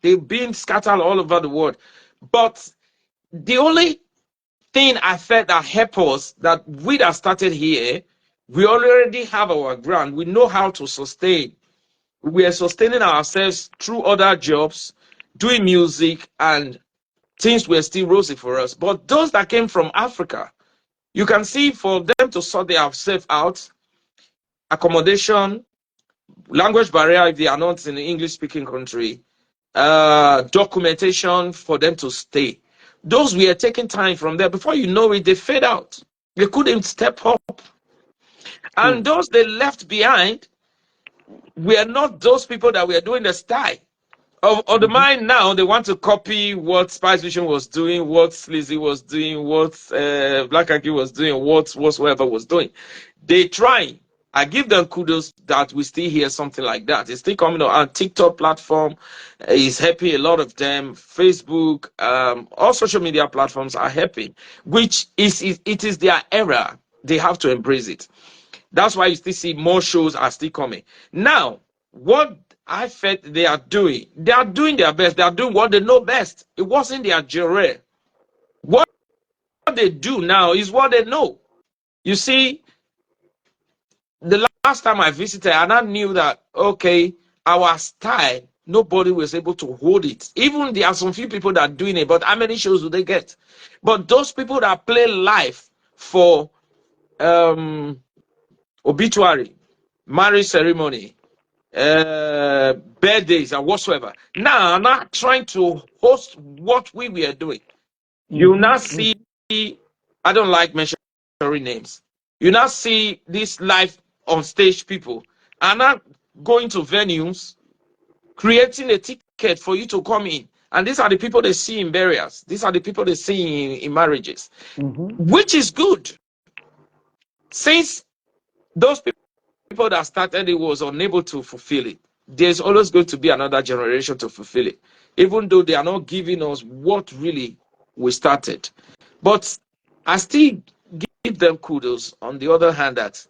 They've been scattered all over the world. But the only thing I felt that helped us, that we that started here, we already have our ground. We know how to sustain. We are sustaining ourselves through other jobs, doing music, and things were still rosy for us. But those that came from Africa, you can see for them to sort themselves out, accommodation, language barrier if they are not in an English-speaking country, documentation for them to stay. Those we are taking time from there. Before you know it, they fade out. They couldn't step up. And those they left behind were not those people that were doing the style. Of the mind now, they want to copy what Spice Vision was doing, what Sleazy was doing, what Black Aki was doing, what whatsoever was doing. They try. I give them kudos that we still hear something like that. It's still coming on TikTok platform. Is helping a lot of them. Facebook, all social media platforms are helping, which it is their era. They have to embrace it. That's why you still see more shows are still coming. Now, what I felt they are doing their best. They are doing what they know best. It wasn't their genre. What they do now is what they know. You see, the last time I visited, and I knew that, okay, our style, nobody was able to hold it. Even there are some few people that are doing it, but how many shows do they get? But those people that play live for obituary, marriage ceremony, birthdays and whatsoever. Now I'm not trying to host what we were doing. You now see, I don't like mentioning names. You now see these live on stage people are not going to venues, creating a ticket for you to come in. And these are the people they see in burials. These are the people they see in marriages, which is good. Since those people that started it was unable to fulfill it, there's always going to be another generation to fulfill it, even though they are not giving us what really we started. But I still give them kudos on the other hand that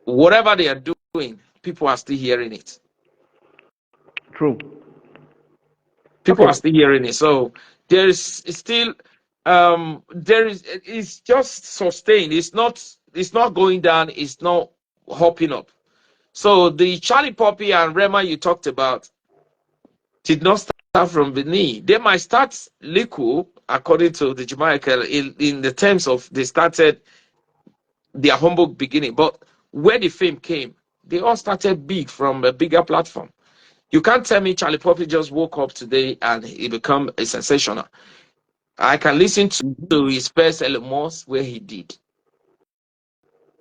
whatever they are doing, people are still hearing it. True. People are still hearing it. So there is still it's just sustained. It's not going down, it's not hopping up. So the Charlie Poppy and Rema you talked about did not start from Benin. They might start Liku, according to the Jamaican, in the terms of they started their humble beginning. But where the fame came, they all started big from a bigger platform. You can't tell me Charlie Poppy just woke up today and he become a sensational. I can listen to his first Elemos where he did.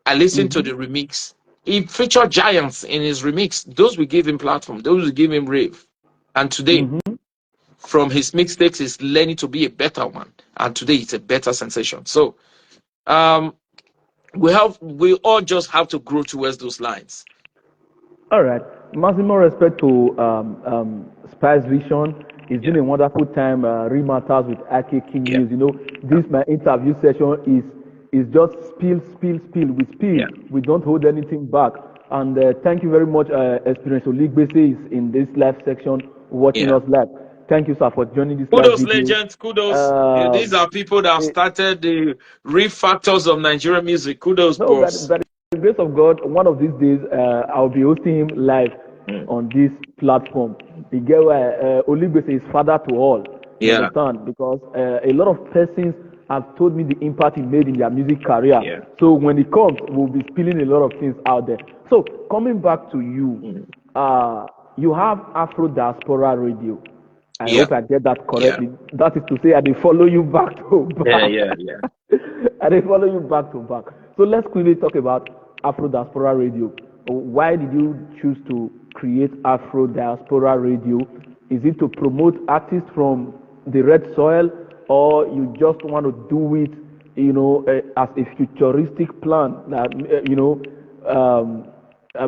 I listened to the remix. He featured giants in his remix. Those will give him platform. Those will give him rave. And today, from his mixtapes, he's learning to be a better one. And today, it's a better sensation. So, we all just have to grow towards those lines. All right. Maximum respect to Spice Vision. It's been a wonderful time. Rematters with Aki King News. You know, this my interview session is just spill. We spill. We don't hold anything back. And thank you very much, Experience Oligbese is in this live section watching us live. Thank you, sir, for joining this live Kudos, video. legends. Kudos. These are people that have started the refactors of Nigerian music. Kudos, boss. By the grace of God, one of these days, I'll be hosting him live on this platform. The girl, Oligbese is father to all. You understand? Because a lot of persons have told me the impact he made in their music career. So when it comes, we'll be spilling a lot of things out there. So coming back to you, you have Afro Diaspora Radio. I hope I get that correctly. That is to say, I follow you back to back. I follow you back to back. So let's quickly talk about Afro Diaspora Radio. Why did you choose to create Afro Diaspora Radio? Is it to promote artists from the red soil, or you just want to do it, you know, as a futuristic plan that, you know,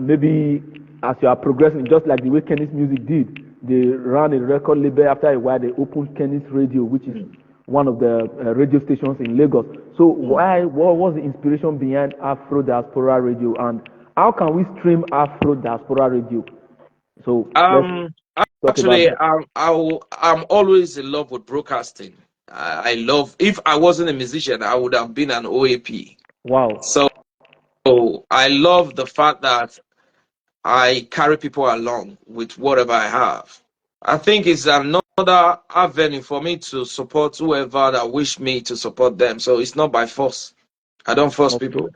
maybe as you are progressing, just like the way Kenny's Music did? They ran a record label. After a while, they opened Kenny's Radio, which is one of the radio stations in Lagos. So what was the inspiration behind Afro Diaspora Radio, and how can we stream Afro Diaspora Radio? So actually, I'm always in love with broadcasting. I love. If I wasn't a musician, I would have been an OAP. Wow. So I love the fact that I carry people along with whatever I have. I think it's another avenue for me to support whoever that wish me to support them. So it's not by force. I don't force Okay. people. Okay.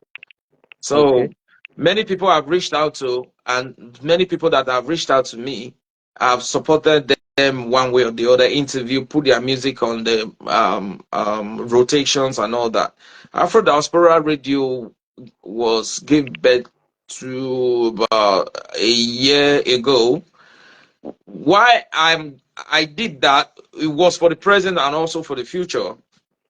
So many people have reached out to, and many people that have reached out to me, I've supported them one way or the other. Interview, put their music on the rotations and all that. Afro Diaspora Radio was gave birth to about a year ago. Why I did that, it was for the present and also for the future.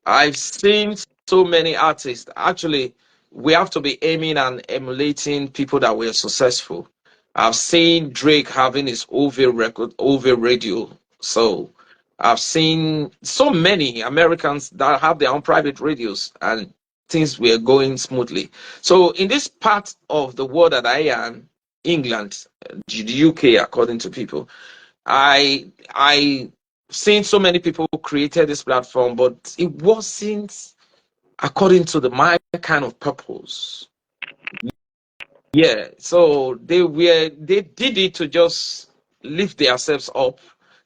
I've seen so many artists. Actually, we have to be aiming and emulating people that were successful. I've seen Drake having his OV record, OV radio. So I've seen so many Americans that have their own private radios and things were going smoothly. So in this part of the world that I am, England, the UK, according to people, I seen so many people who created this platform, but it wasn't according to my kind of purpose. Yeah, so they did it to just lift themselves up.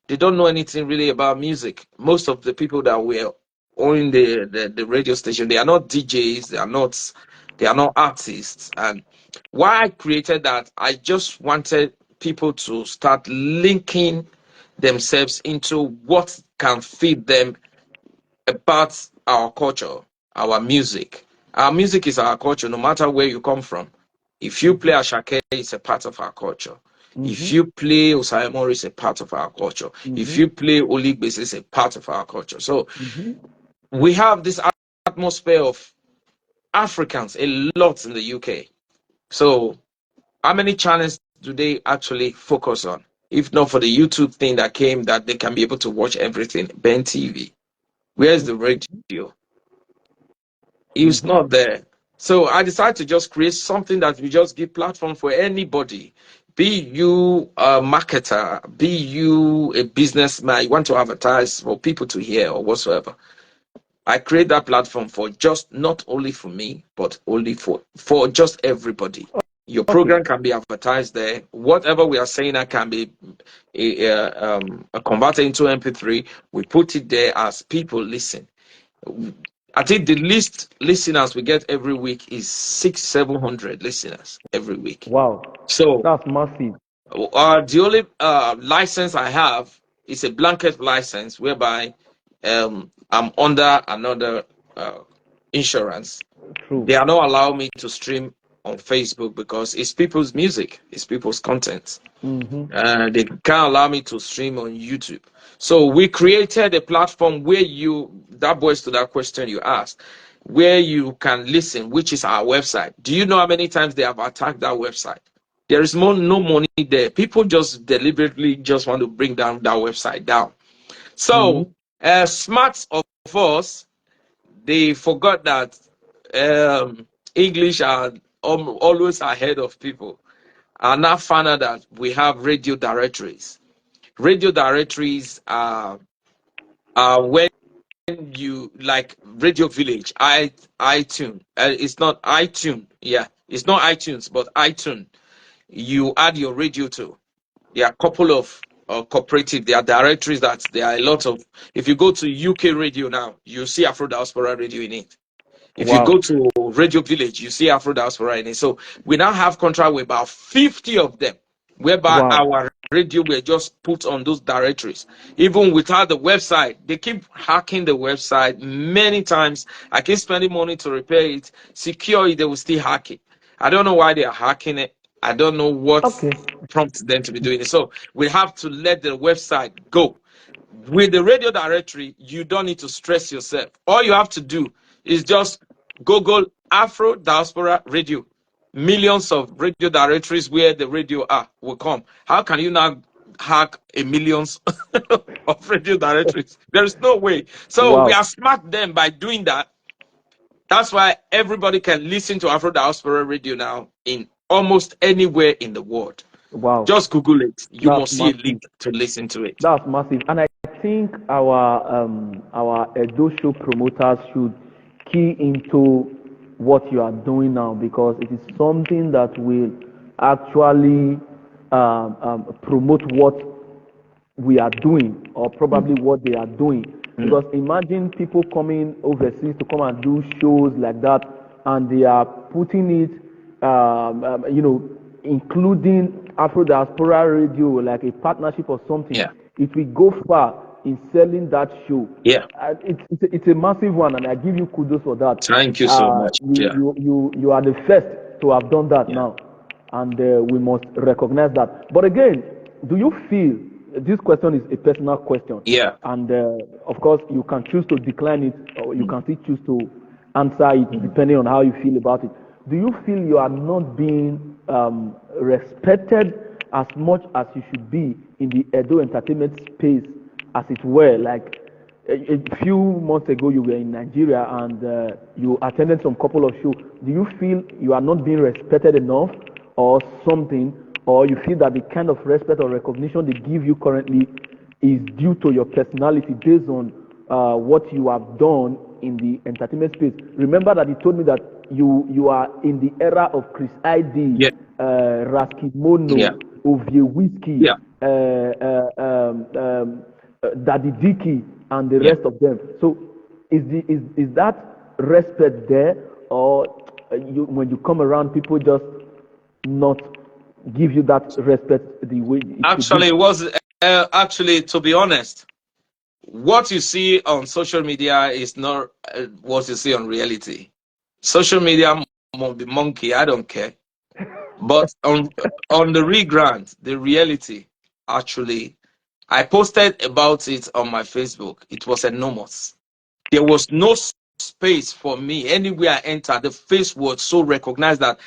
They don't know anything really about music. Most of the people that were owning the radio station, they are not DJs, they are not artists. And why I created that, I just wanted people to start linking themselves into what can feed them about our culture, our music. Our music is our culture, no matter where you come from. If you play Ashake, it's a part of our culture. If you play Osayemori, it's a part of our culture. If you play Oligbese, it's a part of our culture. So we have this atmosphere of Africans a lot in the UK. So how many channels do they actually focus on? If not for the YouTube thing that came that they can be able to watch everything, Ben TV. Where's the radio? It's not there. So I decided to just create something that we just give platform for anybody. Be you a marketer, be you a businessman, you want to advertise for people to hear or whatsoever. I create that platform for just not only for me, but only for just everybody. Your program can be advertised there. Whatever we are saying that can be converted into MP3. We put it there as people listen. I think the least listeners we get every week is 700 listeners every week. Wow. So That's massive. the only license I have is a blanket license whereby I'm under another insurance. True. They are not allowing me to stream on Facebook because it's people's music, it's people's content. They can't allow me to stream on YouTube. So we created a platform where that boils to that question you asked, where you can listen, which is our website. Do you know how many times they have attacked that website? There is no money there. People just deliberately just want to bring down that website down. So smart of us, they forgot that English are always ahead of people. And now found out that we have radio directories. Radio directories are when you like Radio Village, iTunes. It's not iTunes. Yeah, it's not iTunes, but iTunes. You add your radio to. There are a couple of cooperative. There are directories that there are a lot of. If you go to UK radio now, you see Afro Diaspora Radio in it. If you go to Radio Village, you see Afro Diaspora in it. So we now have contract with about 50 of them, whereby our radio were just put on those directories. Even without the website, they keep hacking the website many times. I keep spending money to repair it. Secure it, they will still hack it. I don't know why they are hacking it. I don't know what prompts them to be doing it. So we have to let the website go. With the radio directory, you don't need to stress yourself. All you have to do is just Google Afro Diaspora Radio. Millions of radio directories where the radio will come. How can you now hack a millions of radio directories? There is no way. So we are smart then by doing that. That's why everybody can listen to Afro Diaspora Radio now in almost anywhere in the world. Wow, Just Google it. You that's must see a massive. link to listen to it. That's massive. And I think our Edo show promoters should key into what you are doing now, because it is something that will actually promote what we are doing, or probably what they are doing. Mm. Because imagine people coming overseas to come and do shows like that, and they are putting it, including Afro Diaspora Radio, like a partnership or something. Yeah. If we go far in selling that show, Yeah. it's a massive one, and I give you kudos for that. Thank you so much. Yeah. You are the first to have done that Yeah. now, and we must recognize that. But again, do you feel, this question is a personal question, Yeah. and of course you can choose to decline it, or you can still choose to answer it Mm. depending on how you feel about it. Do you feel you are not being respected as much as you should be in the Edo entertainment space, as it were? Like a few months ago, you were in Nigeria and you attended some couple of shows. Do you feel you are not being respected enough, or something, or you feel that the kind of respect or recognition they give you currently is due to your personality based on what you have done in the entertainment space? Remember that you told me that you are in the era of Chris ID, Yeah. Raskimono, Yeah. Ovie Whiskey, Yeah. Daddy Dicky, and the Yeah. rest of them. So, is that respect there, or when you come around, people just not give you that respect the way it should be? Actually, actually, to be honest, what you see on social media is not what you see on reality. Social media be monkey, I don't care. But on the real ground, the reality, actually, I posted about it on my Facebook. It was enormous. There was no space for me anywhere I entered. The face was so recognized that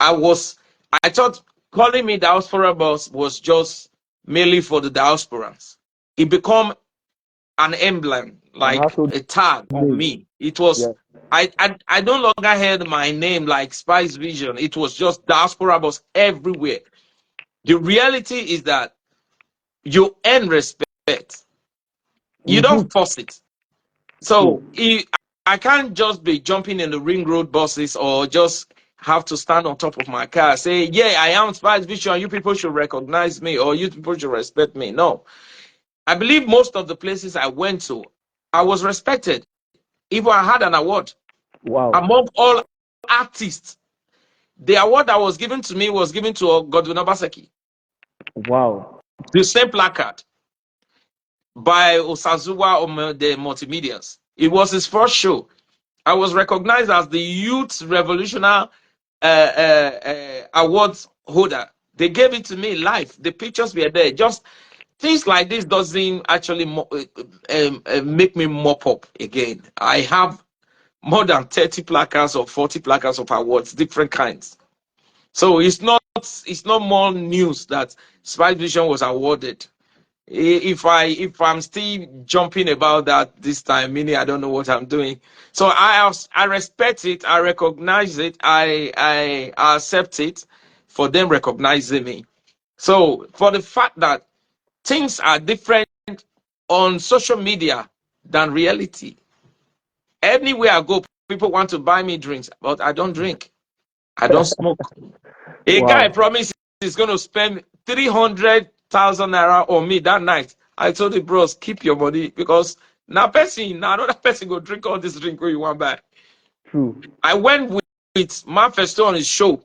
I was. I thought calling me diaspora boss was just merely for the diasporans. It became an emblem, And like household a tag on name. me. It was. Yeah. I no longer had my name like Spice Vision. It was just diaspora boss everywhere. The reality is that you earn respect. You Mm-hmm. don't force it. True. So I can't just be jumping in the ring road buses or just have to stand on top of my car, say, yeah, I am Spice Vision. You people should recognize me, or you people should respect me. No. I believe most of the places I went to, I was respected. Even I had an award Wow. among all artists. The award that was given to me was given to Godwin Obaseki. Wow. The same placard by Osazuwa the Multimedias. It was his first show. I was recognized as the Youth Revolutionary Awards holder. They gave it to me live. The pictures were there. Just things like this doesn't actually make me mop up again. I have more than 30 placards or 40 placards of awards, different kinds. So it's not more news that Spice Vision was awarded. If I'm still jumping about that this time, meaning I don't know what I'm doing. So I respect it, I recognize it, I accept it for them recognizing me. So for the fact that things are different on social media than reality. Anywhere I go, people want to buy me drinks, but I don't drink. I don't smoke. A guy Wow. promised he's going to spend 300,000 naira on me that night. I told the bros, keep your money because now another person go drink all this drink where you want back. True. I went with Manifesto on his show.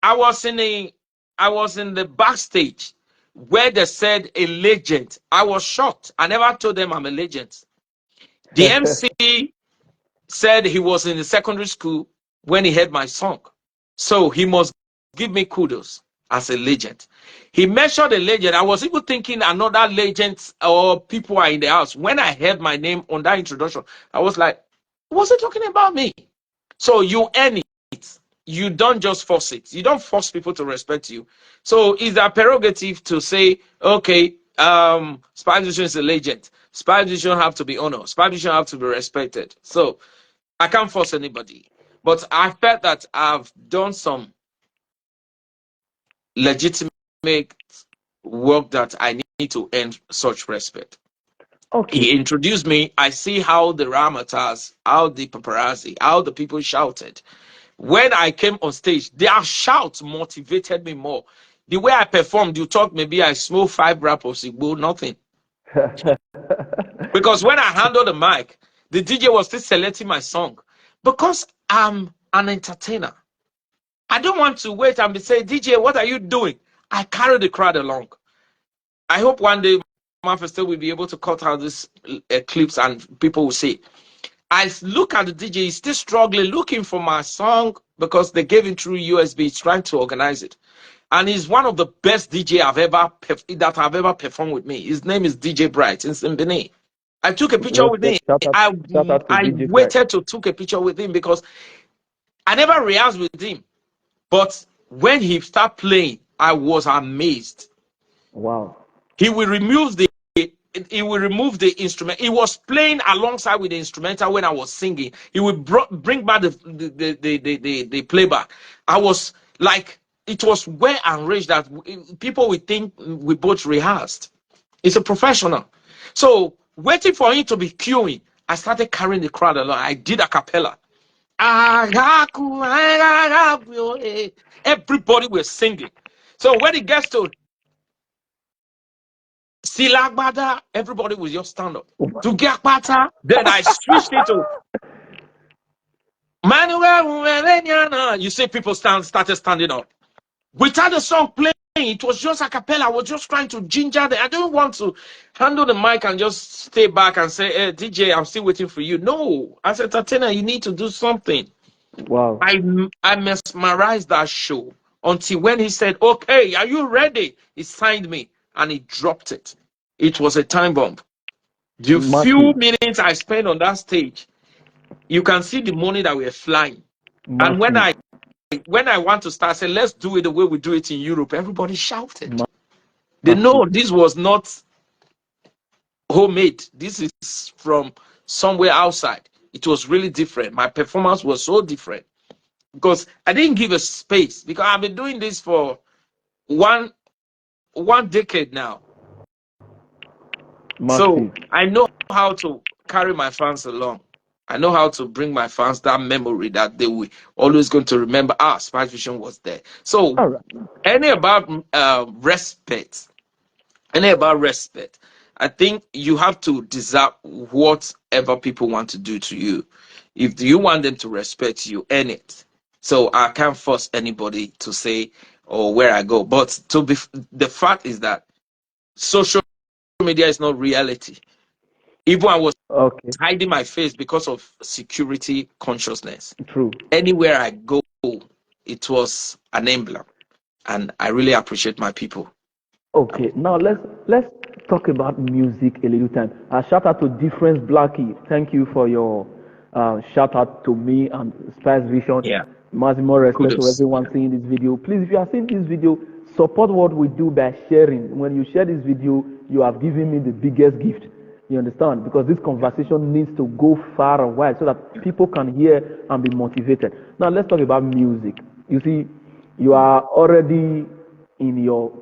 I was in the backstage where they said a legend. I was shocked. I never told them I'm a legend. The MC said he was in the secondary school when he heard my song. So he must give me kudos as a legend. He mentioned a legend. I was even thinking another legend or people are in the house. When I heard my name on that introduction, I was like, was he talking about me? So you earn it. You don't just force it. You don't force people to respect you. So it's a prerogative to say, okay, Spice Vision is a legend. Spice Vision have to be honored. Spice Vision have to be respected. So I can't force anybody. But I felt that I've done some legitimate work that I need to earn such respect. Okay. He introduced me. I see how the Ramatas, how the paparazzi, how the people shouted. When I came on stage, their shouts motivated me more. The way I performed, you thought maybe I smoked 5 wraps of Sigbo, nothing. Because when I handled the mic, the DJ was still selecting my song. Because I'm an entertainer, I don't want to wait and be saying, DJ, what are you doing? I carry the crowd along. I hope one day Manchester will be able to cut out these clips and people will see. I look at the DJ, he's still struggling, looking for my song because they gave him through USB. He's trying to organize it. And he's one of the best DJ that I've ever performed with me. His name is DJ Bright in Simbini. I took a picture with him. I waited to take a picture with him because I never rehearsed with him. But when he started playing, I was amazed. Wow. He will remove the instrument. He was playing alongside with the instrumental when I was singing. He would bring back the playback. I was like, it was well arranged that people would think we both rehearsed. He's a professional. So waiting for him to be queuing, I started carrying the crowd along. I did a cappella. Everybody was singing. So when it gets to Silagbada, everybody will just stand up. To Gakpata, then I switched it to Manuel. You see people started standing up. Without the song playing, it was just a cappella. I was just trying to ginger them. I didn't want to handle the mic and just stay back and say, hey, DJ, I'm still waiting for you. No, as an entertainer, you need to do something. Wow. I mesmerized that show until when he said, okay, are you ready? He signed me and he dropped it. It was a time bomb. The few minutes I spent on that stage, you can see the money that we're flying. And when I want to start saying, let's do it the way we do it in Europe, everybody shouted. They know this was not homemade. This is from somewhere outside. It was really different. My performance was so different because I didn't give a space, because I've been doing this for one decade now. So I know how to carry my fans along. I know how to bring my fans that memory that they will always going to remember. Spice Vision was there. So any about respect. I think you have to deserve whatever people want to do to you. If you want them to respect you, earn it. So I can't force anybody to say or where I go. But the fact is that social media is not reality. Even I was hiding my face because of security consciousness. True. Anywhere I go, it was an emblem, and I really appreciate my people. Okay, now let's talk about music a little time. Shout out to Difference Blackie. Thank you for your shout out to me and Spice Vision. Yeah. Maximum respect to everyone seeing this video. Please, if you are seeing this video, support what we do by sharing. When you share this video, you have given me the biggest gift. You understand? Because this conversation needs to go far and wide so that people can hear and be motivated. Now let's talk about music. You see, you are already in your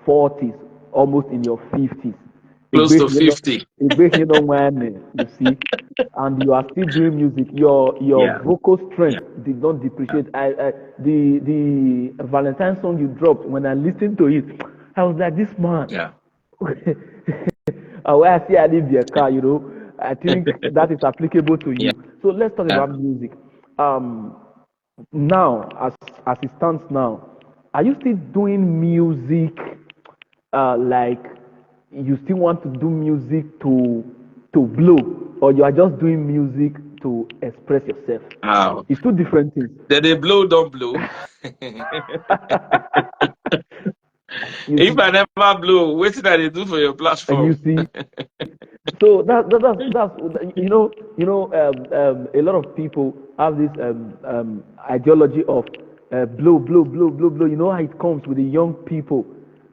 40s, almost in your 50s. Close to 50. You see, and you are still doing music. Your vocal strength did not depreciate. The Valentine song you dropped, when I listened to it, I was like, this man. Yeah. Where I see I live your car, I think that is applicable to you. Yeah. So let's talk about music. Now, as it stands now, are you still doing music? Like you still want to do music to blow, or you are just doing music to express yourself? It's two different things. They blow, don't blow. If I never blow, what did I do for your platform? You see, so that's a lot of people have this ideology of blow. You know how it comes with the young people.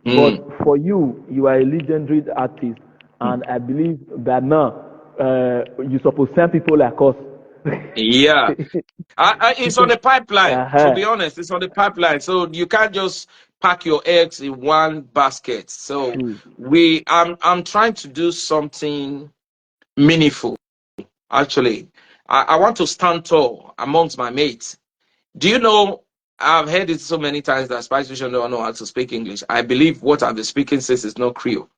But for you, you are a legendary artist, and I believe that now you're supposed to send people like us. Yeah, it's on the pipeline. To be honest, it's on the pipeline. So you can't just pack your eggs in one basket. So I'm trying to do something meaningful. Actually, I want to stand tall amongst my mates. Do you know? I've heard it so many times that Spice Vision don't know how to speak English. I believe what I've been speaking since is not Creole.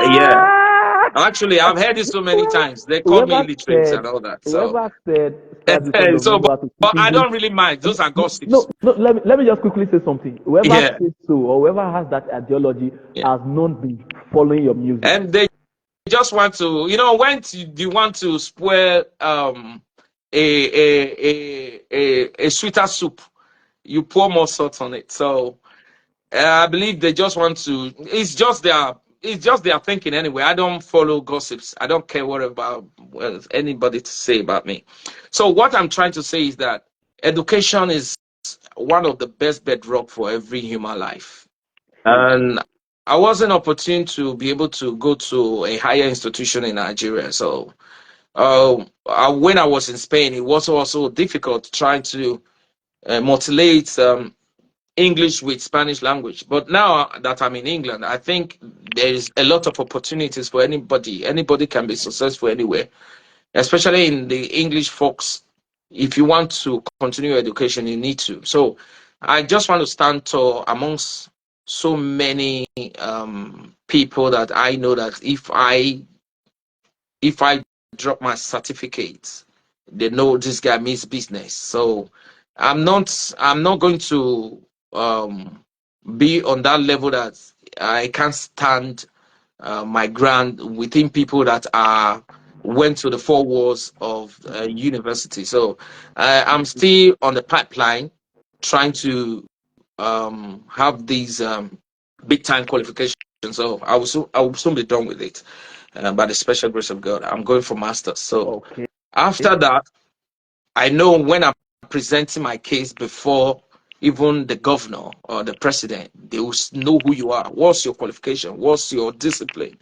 Yeah. Ah, Actually, I've heard it so many times. They call me whoever illiterate said and all that. So, whoever said Star Vision does so not know how to speak but I English. don't really mind. Those are No, gossips. no, let me just quickly say something. Whoever Yeah. says so or whoever has that ideology Yeah. has not been following your music. And they just want to, when you want to spoil a sweeter soup, you pour more salt on it. So I believe they just want to. It's just their thinking anyway. I don't follow gossips. I don't care what about anybody to say about me. So what I'm trying to say is that education is one of the best bedrock for every human life. And I wasn't opportune to be able to go to a higher institution in Nigeria. So when I was in Spain, it was also difficult trying to mutilate English with Spanish language. But now that I'm in England, I think there is a lot of opportunities for anybody. Anybody can be successful anywhere, especially in the English folks. If you want to continue your education, you need to. So I just want to stand tall amongst so many people that I know that if I drop my certificates, they know this guy means business. So I'm not going to um, be on that level that I can't stand my ground within people that are went to the four walls of university. So I'm still on the pipeline, trying to have these big time qualifications. So I will soon be done with it. By the special grace of God, I'm going for masters. So Okay. after that, I know when I'm presenting my case before even the governor or the president, they will know who you are. What's your qualification? What's your discipline?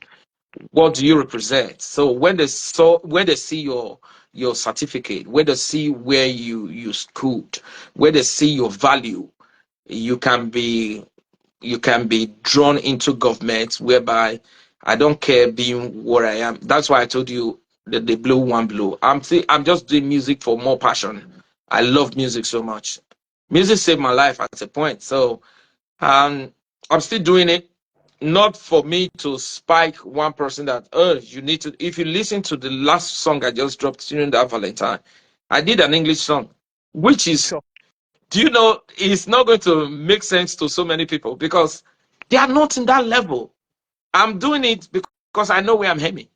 What do you represent? So when they see your certificate, when they see where you schooled, when they see your value, you can be you can be drawn into government whereby I don't care being where I am. That's why I told you that the blue one blue. I'm just doing music for more passion. I love music so much. Music saved my life at a point. So I'm still doing it. Not for me to spike one person that you need to. If you listen to the last song I just dropped during that Valentine, I did an English song, which is, Sure. do you know, it's not going to make sense to so many people because they are not in that level. I'm doing it because I know where I'm heading.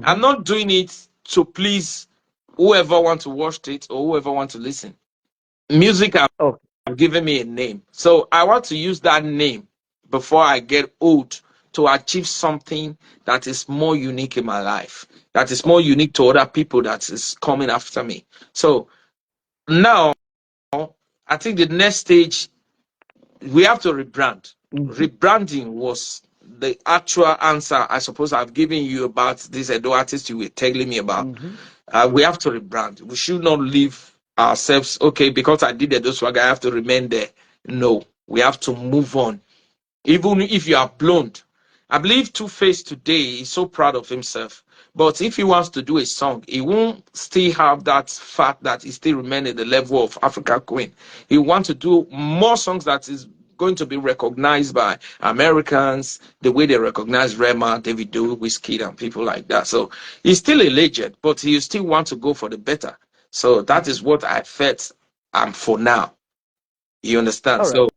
I'm not doing it to please whoever want to watch it or whoever want to listen. Music have Okay. given me a name, so I want to use that name before I get old to achieve something that is more unique in my life, that is more unique to other people that is coming after me. So now I think the next stage we have to rebrand. Rebranding was the actual answer I suppose I've given you about this Edo artist you were telling me about. We have to rebrand. We should not leave ourselves, okay, because I did Edo Swag, I have to remain there. No, we have to move on. Even if you are blonde. I believe Two Face today is so proud of himself. But if he wants to do a song, he won't still have that fact that he still remain at the level of Africa Queen. He wants to do more songs that is going to be recognized by Americans the way they recognize Rema, Davido, Wizkid, and people like that. So he's still a legend, but he still want to go for the better. So that is what I felt for now. You understand? All right. So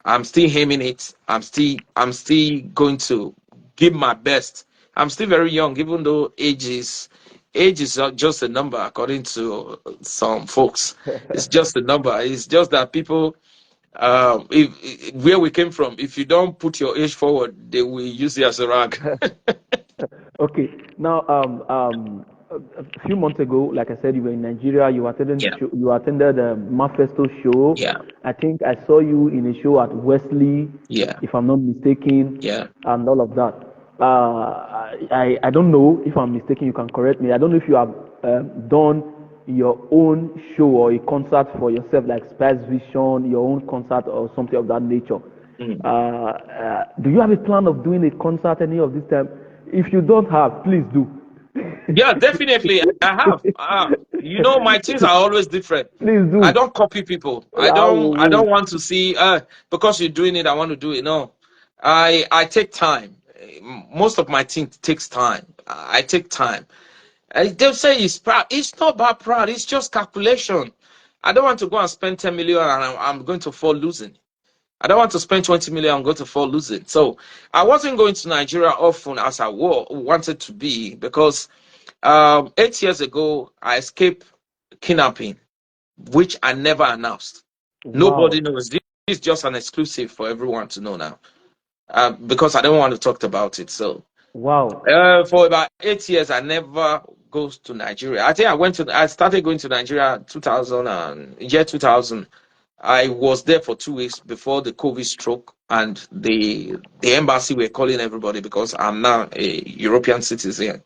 I'm still aiming it. I'm still going to give my best. I'm still very young, even though age is just a number according to some folks. It's just a number. It's just that people, if where we came from, if you don't put your age forward, they will use it as a rag. Okay. Now, a few months ago, like I said, you were in Nigeria. Yeah, You attended the Mafesto show. yeah, I think I saw you in a show at Wesley, yeah, if I'm not mistaken, yeah. and all of that. I don't know if I'm mistaken. You can correct me. I don't know if you have done your own show or a concert for yourself, like Spice Vision, your own concert or something of that nature. Do you have a plan of doing a concert any of this time? If you don't have, please do. Yeah, definitely. I have. You know, my things are always different. Please I do. don't copy people. Ah, I oh, don't want to see because you're doing it, I want to do it. No. I take time. Most of my thing takes time. I take time. They'll say it's proud. It's not about proud, it's just calculation. I don't want to go and spend 10 million and I'm going to fall losing. I don't want to spend 20 million and go to fall losing. So I wasn't going to Nigeria often as I wanted to be because 8 years ago I escaped kidnapping, which I never announced. Nobody wow. knows. This is just an exclusive for everyone to know now, because I don't want to talk about it. So Wow. for about 8 years, I never goes to Nigeria. I think I started going to Nigeria 2000 and year 2000. I was there for 2 weeks before the COVID stroke, and the embassy were calling everybody because I'm now a European citizen,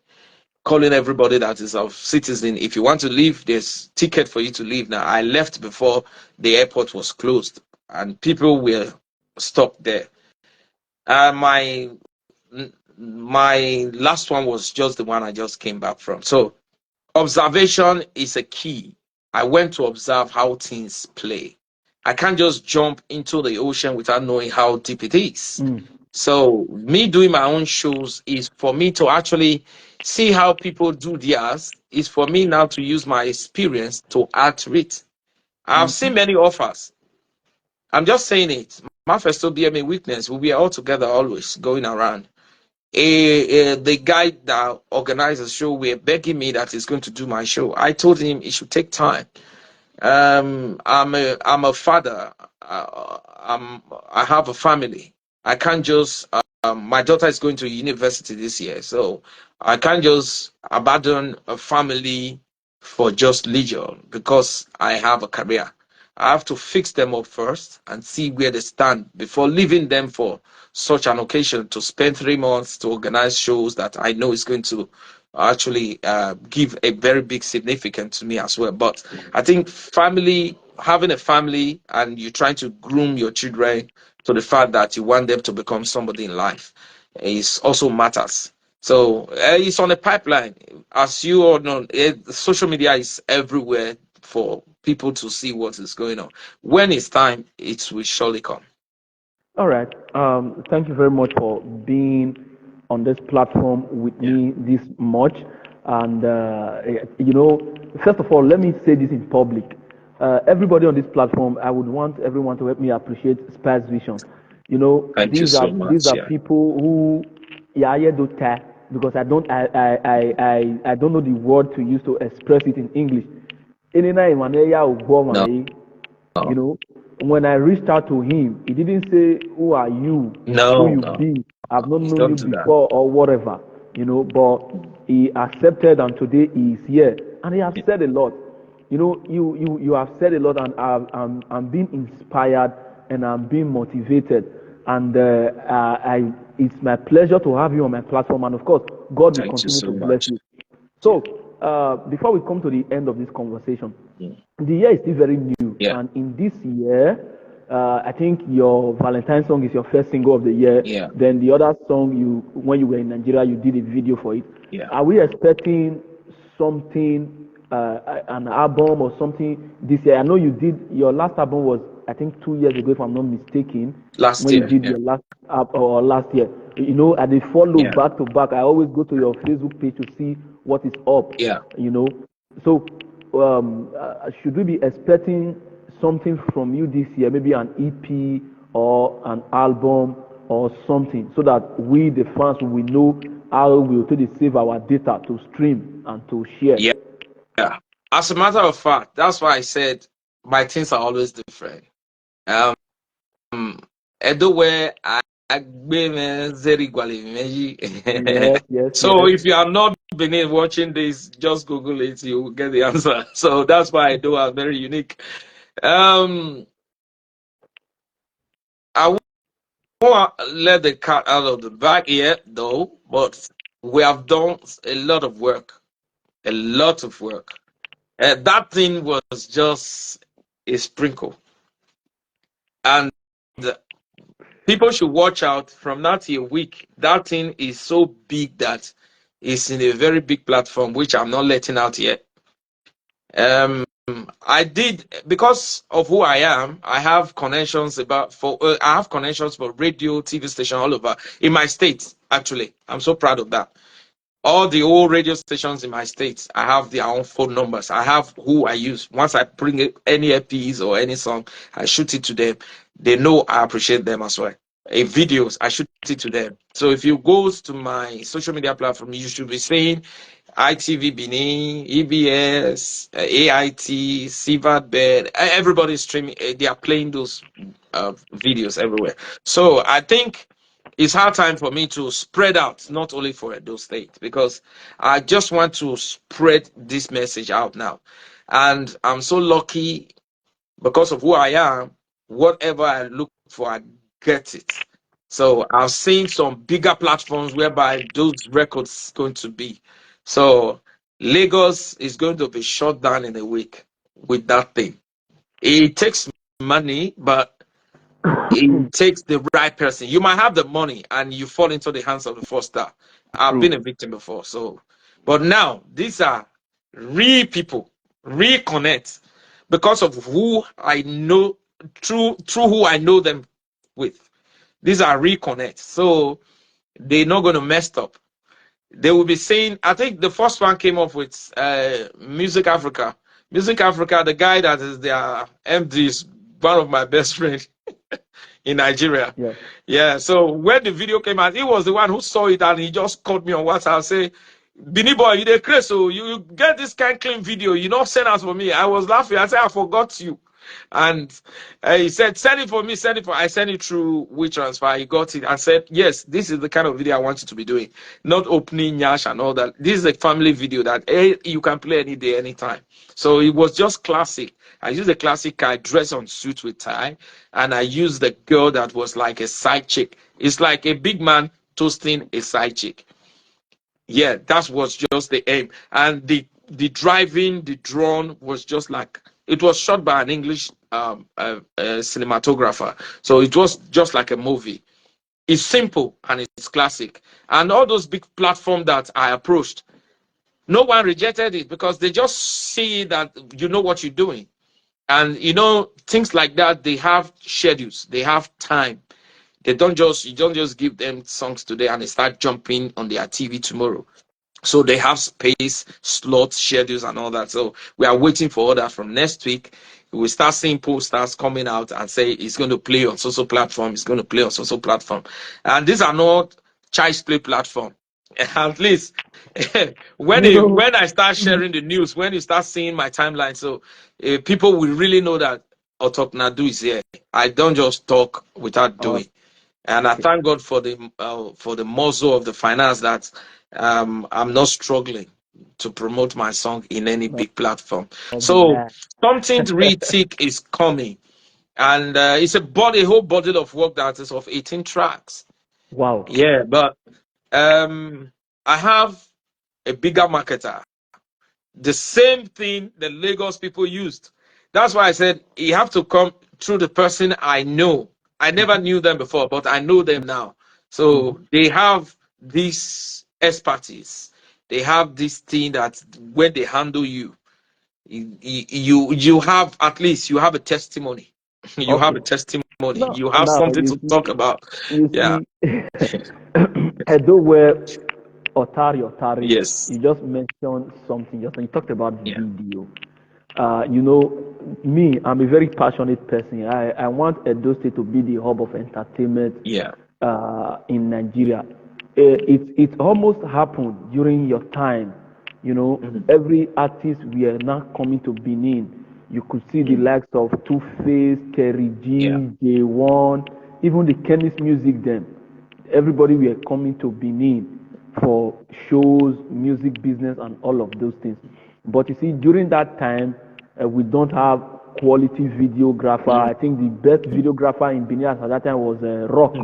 calling everybody that is of citizen. If you want to leave, there's ticket for you to leave. Now I left before the airport was closed, and people were stopped there. My last one was just the one I just came back from. So observation is a key. I went to observe how things play. I can't just jump into the ocean without knowing how deep it is. Mm. So me doing my own shows is for me to actually see how people do theirs, is for me now to use my experience to add to it. I've seen many offers. I'm just saying it. My first will be a witness. We'll be all together always going around. The guy that organized the show were begging me that he's going to do my show. I told him it should take time. I'm a father. I have a family. I can't just. My daughter is going to university this year, so I can't just abandon a family for just leisure because I have a career. I have to fix them up first and see where they stand before leaving them for such an occasion to spend 3 months to organize shows that I know is going to actually give a very big significance to me as well. But I think having a family and you're trying to groom your children to the fact that you want them to become somebody in life is also matters. So it's on a pipeline. As you all know, social media is everywhere for people to see what is going on. When it's time, it will surely come. All right. Thank you very much for being on this platform with Yeah. me this much. And, first of all, let me say this in public. Everybody on this platform, I would want everyone to help me appreciate Spice Vision. Thank you so These much. are Yeah. people who, yeah, yeah, do tell, because I don't know the word to use to express it in English. Any night, man, yeah, No, you no, know, when I reached out to him, he didn't say, "Who are you? Who no, you no. be? I've not known Don't you do that. before," or whatever, but he accepted, and today he is here. And he has said a lot. You have said a lot, and I'm being inspired and I'm being motivated. And it's my pleasure to have you on my platform. And of course, God will Thank you continue to so bless much. you. Yeah. So, before we come to the end of this conversation, Mm. the year is still very new, Yeah. and in this year, I think your Valentine song is your first single of the year. Yeah. Then the other song, when you were in Nigeria, you did a video for it. Yeah. Are we expecting something, an album or something this year? I know you did your last album was, I think, 2 years ago, if I'm not mistaken, Last when you year. did Yeah. your last or last year. I they follow Yeah. back to back. I always go to your Facebook page to see what is up. Yeah. So should we be expecting something from you this year, maybe an EP or an album or something, so that we, the fans, will know how we will take to save our data to stream and to share? Yeah. Yeah. As a matter of fact, that's why I said my things are always different. Um, Everywhere I very Yes, yes, So yes. if you are not being watching this, just Google it, you will get the answer. So that's why I do are very unique. Um, I won't let the cat out of the bag yet, though. But we have done a lot of work, a lot of work. That thing was just a sprinkle, and people should watch out from now till a week. That thing is so big that it's in a very big platform, which I'm not letting out yet. I did, because of who I am. I have connections I have connections for radio, TV station all over in my state. Actually, I'm so proud of that. All the old radio stations in my state, I have their own phone numbers. I have who I use. Once I bring any EPs or any song, I shoot it to them. They know I appreciate them as well. Videos, I shoot it to them. So if you go to my social media platform, you should be seeing ITV Benin, EBS, AIT, CVAT Bed. Everybody's streaming. They are playing those videos everywhere. So I think it's hard time for me to spread out, not only for Edo State, because I just want to spread this message out now. And I'm so lucky because of who I am. Whatever I look for, I get it. So I've seen some bigger platforms whereby those records going to be. So Lagos is going to be shut down in a week with that thing. It takes money, but it takes the right person. You might have the money and you fall into the hands of the fraudster. I've been a victim before. So, but now these are real people, reconnect because of who I know, through who I know them with. These are reconnect. So they're not going to mess up. They will be saying, I think the first one came up with Music Africa. Music Africa, the guy that is their MD is one of my best friends in Nigeria. Yeah. So when the video came out, he was the one who saw it and he just called me on WhatsApp, say, Bini boy, you dey crazy, so you get this kind of clean video, you not send us for me. I was laughing. I said, I forgot you. And he said, send it for me, send it for. I sent it through WeTransfer. He got it and said, yes, this is the kind of video I want you to be doing. Not opening Nyash and all that. This is a family video that you can play any day, anytime. So it was just classic. I used the classic guy dressed on suit with tie, and I used the girl that was like a side chick. It's like a big man toasting a side chick. Yeah, that was just the aim. And the driving, the drone was just like, it was shot by an English cinematographer. So it was just like a movie. It's simple and it's classic. And all those big platforms that I approached, no one rejected it because they just see that you know what you're doing. And you know, things like that, they have schedules, they have time. You don't just give them songs today and they start jumping on their TV tomorrow. So they have space, slots, schedules, and all that. So we are waiting for all that from next week. We start seeing posters coming out and say it's going to play on social platform. It's going to play on social platform. And these are not child's play platform. At least when I start sharing the news, when you start seeing my timeline, so people will really know that Otok Nadu is here. I don't just talk without doing. And I thank God for the muzzle of the finance that I'm not struggling to promote my song in any big platform. So something really thick is coming, and it's a whole body of work that is of 18 tracks. Wow. Yeah, but I have a bigger marketer. The same thing the Lagos people used. That's why I said you have to come through the person I know. I never knew them before, but I know them now. So they have this expertise. They have this thing that when they handle you, you have, at least you have a testimony. You have a testimony. No, you have something to talk about. Yeah. Edo where Otari. Yes. You just mentioned something. You talked about video. You know, me, I'm a very passionate person. I want Edo State to be the hub of entertainment in Nigeria. It almost happened during your time. You know, every artist we are now coming to Benin. You could see the likes of Two Face, Kerry G, J1, even the Kenny's music then. Everybody we are coming to Benin for shows, music business, and all of those things. But you see, during that time, we don't have quality videographer. I think the best videographer in Benin at that time was Rock.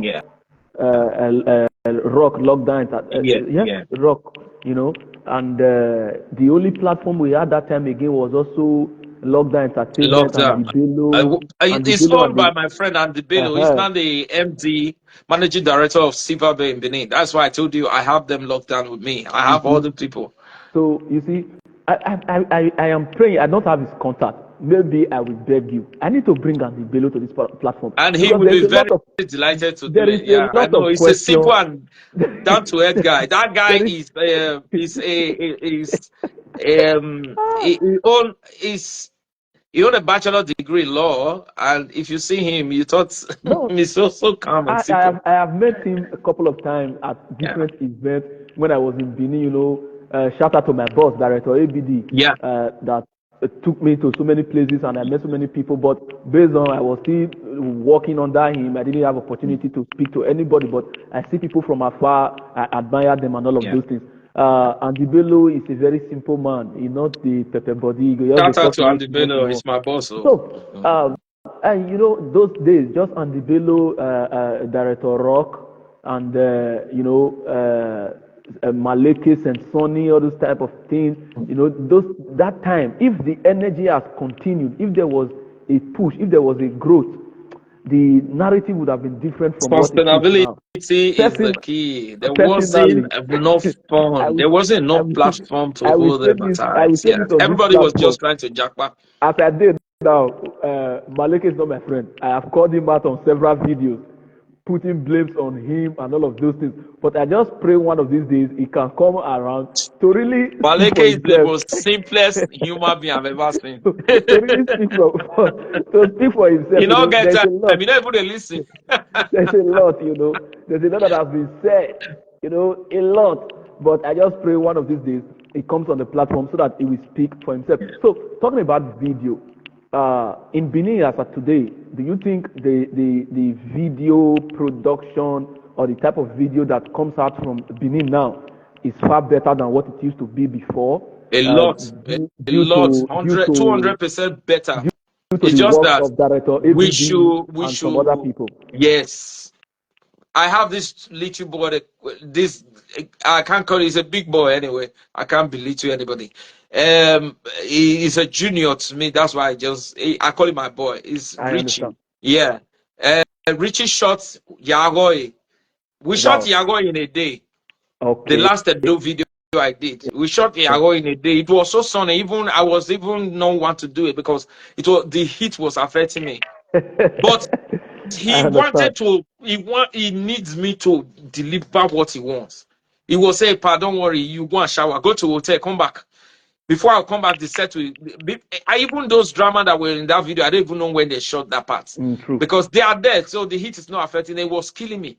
Rock Lockdown. Rock. you know. And the only platform we had that time again was also Lockdown Entertainment and Lockdown. the Bello It's owned and by the my friend Andy Bello. He's uh not the MD, managing director of Silver Bay in Benin. That's why I told you I have them locked down with me. I you have all see. the people. So you see, I am praying. I don't have his contact. Maybe I will beg you. I need to bring Andy Bello to this platform And he because will be very delighted to do there is it. a Yeah, I lot know. of He's a simple questions. and down to earth guy. That guy there is is he own is he own a bachelor degree in law, and if you see him, you thought no. he's so calm and simple. I have met him a couple of times at Yeah, different events when I was in Benin. You know, shout out to my boss, Director ABD, yeah, that took me to so many places and I met so many people. But based on I was still working under him, I didn't have opportunity to speak to anybody. But I see people from afar, I admire them and all of yeah. those things. Andy Bello is a very simple man. He's not the pepper body. He just dey Shout out talk to to you Andy small Bello. small. He's my boss. Oh. So, and you know, those days, just Andy Bello, Director Rock, and Malekis and Sonny, all those type of things. You know, that time, if the energy has continued, if there was a push, if there was a growth, the narrative would have been different from what it is Sustainability now. is the Person, key. There wasn't personally, enough I fun. will, There wasn't I enough will, platform to I will hold say them at this, I will times. say Yeah, this on this everybody was platform. just trying to jackpot. As I did now, Maleke is not my friend. I have called him out on several videos, putting blames on him and all of those things. But I just pray one of these days he can come around to really speak Maleke for is the himself. most simplest human being I've ever seen. To really speak to speak for himself. You You don't know, get there's time. a lot. You don't even listen. There's a lot, you know. There's a lot that has been said, you know, a lot. But I just pray one of these days he comes on the platform so that he will speak for himself. So, talking about video, in Benin as of today, do you think the video production or the type of video that comes out from Benin now is far better than what it used to be before? A Uh, lot, due, a due lot, to due 100, to 200% better. due to It's the just works that of director we ABD should, we and some other should, people. yes. I have this little boy. This I can't call. He's a big boy anyway. I can't belittle anybody. He's a junior to me. That's why I call him my boy. He's I Richie. understand. Yeah. Richie shot Yagoy. We shot Wow. Yagoy in a day. The Okay. last Edo video I did, we shot Yagoy in a day. It was so sunny. Even I was even not want to do it because the heat was affecting me. But I he understand. wanted to he needs me to deliver what he wants. He will say, "Pa, don't worry, you go and shower, go to hotel, come back." Before I come back, the set will even those drama that were in that video, I don't even know when they shot that part. True. Because they are dead, so the heat is not affecting. It was killing me.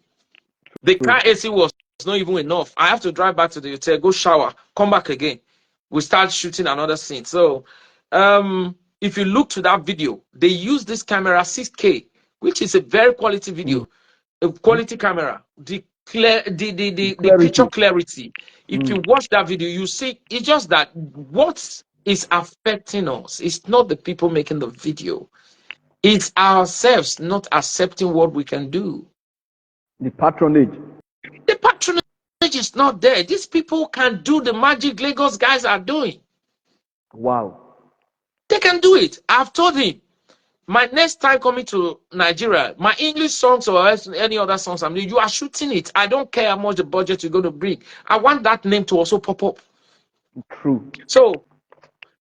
The car True. AC was not even enough. I have to drive back to the hotel, go shower, come back again. We start shooting another scene. So if you look to that video, they use this camera 6K, which is a very quality Mm. video, a quality camera. The clear the picture Clarity. clarity. If you Mm. watch that video, you see it's just that what is affecting us is not the people making the video. It's ourselves not accepting what we can do. The patronage. The patronage is not there. These people can do the magic Lagos guys are doing. Wow. They can do it. I've told him, my next time coming to Nigeria, my English songs or any other songs I'm doing, you are shooting it. I don't care how much the budget you're going to bring. I want that name to also pop up. True. So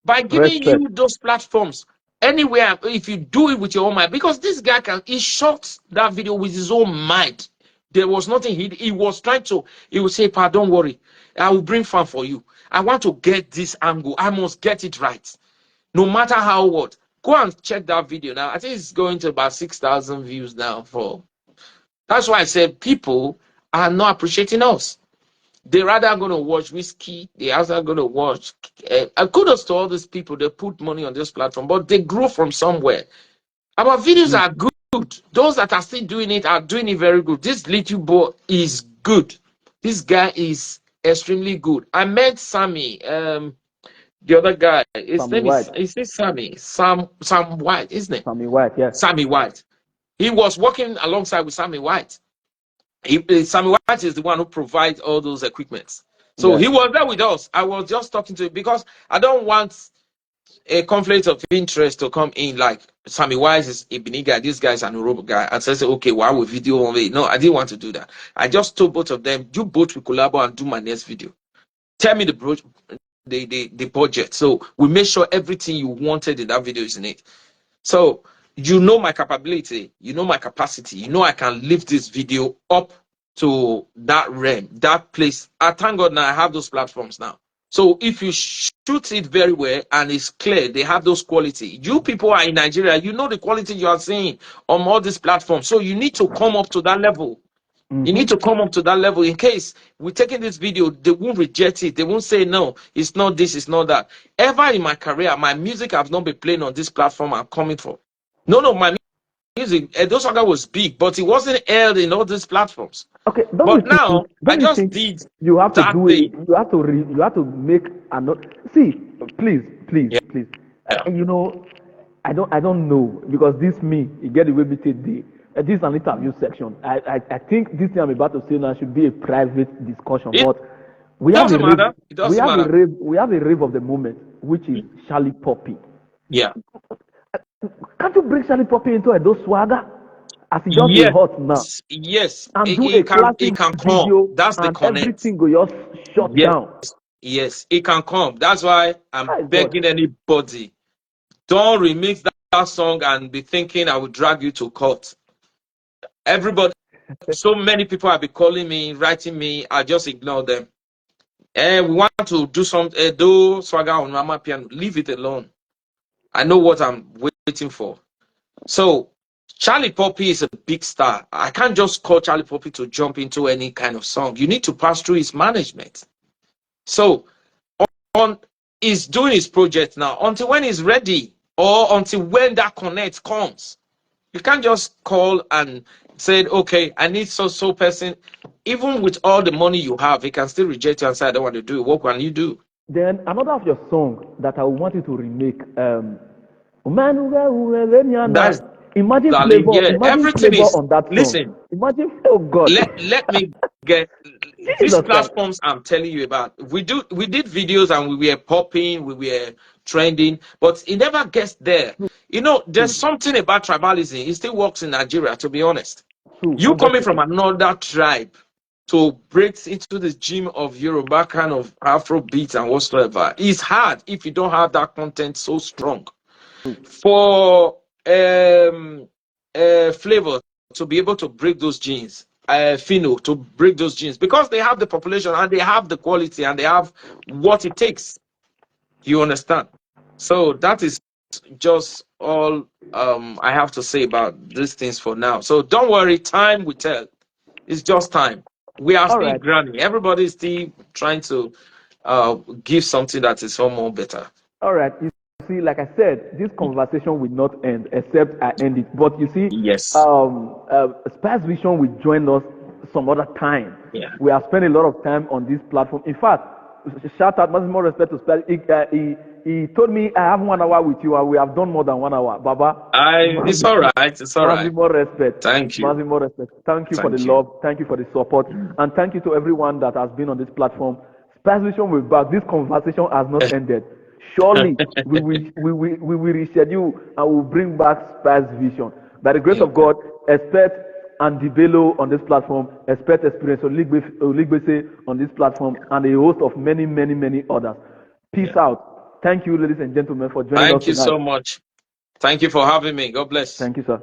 by giving Respect. you those platforms, anywhere, if you do it with your own mind, because this guy he shot that video with his own mind. There was nothing he was trying to. He would say, "Pa, don't worry, I will bring fun for you. I want to get this angle. I must get it right, no matter how what." Go and check that video now. I think it's going to about 6,000 views now. That's why I said people are not appreciating us. They rather going to watch whiskey. They also going to watch. Kudos to all these people. They put money on this platform, but they grow from somewhere. Our videos Mm. are good. Those that are still doing it are doing it very good. This little boy is good. This guy is extremely good. I met Sammy, the other guy. His Sammy name White. is it Sammy? Sam White, isn't it? Sammy White. Yeah. Sammy White. He was working alongside with Sammy White. Sammy White is the one who provides all those equipments. So Yeah. he was there with us. I was just talking to him because I don't want a conflict of interest to come in, like Sammy Wise is a Benin guy, this guy's an Urobo guy, and says, okay, why we video on it? No, I didn't want to do that. I just told both of them, you both will collaborate and do my next video. Tell me the budget. So we make sure everything you wanted in that video is in it. So you know my capability, you know my capacity, you know I can lift this video up to that realm, that place. I thank God now I have those platforms now. So if you shoot it very well and it's clear, they have those quality. You people are in Nigeria, you know the quality you are seeing on all these platforms. So you need to come up to that level. You need to come up to that level in case we're taking this video, they won't reject it. They won't say, no, it's not this, it's not that. Ever in my career, my music have not been playing on this platform I'm coming from. No, my music, Edo Saga was big, but it wasn't aired in all these platforms. Okay, but now, I just did you have to that do thing. it. You have to make another. See, please. Yeah. You know, I don't know because this me, you get the way we take the. This is an interview section. I think this thing I'm about to say now should be a private discussion. But we have a rave. We have a rave of the moment, which is Charlie Poppy. Yeah. Can't you bring Charlie Poppy into a those swagger? As he just be hot now. Yes. And do a classic video. That's the connect. Everything go just shut down. Yes, it can come. That's why I'm begging anybody, don't remix that song and be thinking I will drag you to court. Everybody, so many people have been calling me, writing me. I just ignore them. We want to do something, do swagger on Mama Piano. Leave it alone. I know what I'm waiting for. So Charlie Poppy is a big star. I can't just call Charlie Poppy to jump into any kind of song. You need to pass through his management. So he's doing his project now until when he's ready or until when that connect comes. You can't just call and say, okay, I need so person. Even with all the money you have, he can still reject you and say, I don't want to do it. What can you do? Then another of your songs that I want you to remake. That's imagine darling, flavor. Imagine everything flavor is, on that song. listen. Imagine, oh God. Let me get these platforms I'm telling you about. We did videos and we were popping, we were trending, but it never gets there. You know, there's something about tribalism. It still works in Nigeria, to be honest. You coming from another tribe to break into the gym of Yoruba kind of Afro beats and whatsoever, it's hard if you don't have that content so strong. For Flavor to be able to break those genes, Fino to break those genes, because they have the population and they have the quality and they have what it takes. You understand? So that is just all I have to say about these things for now. So don't worry, time will tell. It's just time. We are still grinding. Everybody is still trying to give something that is far more better. All right. You see, like I said, this conversation will not end except I end it. But you see, yes, Spice Vision will join us some other time. Yeah. We have spent a lot of time on this platform. In fact, shout out, much more respect to Spice. He told me I have 1 hour with you, and we have done more than 1 hour. Baba, it's all right. It's all right. More respect. Thank you. More respect. Thank you for the love. Thank you for the support, and thank you to everyone that has been on this platform. Spice Vision will be back. This conversation has not ended. Surely we will reschedule and we'll bring back Spice Vision. By the grace of God, expect Andy Bello on this platform, expect Experience Oligbese on this platform, and a host of many others. Peace out. Thank you, ladies and gentlemen, for joining us tonight. Thank you so much. Thank you for having me. God bless. Thank you, sir.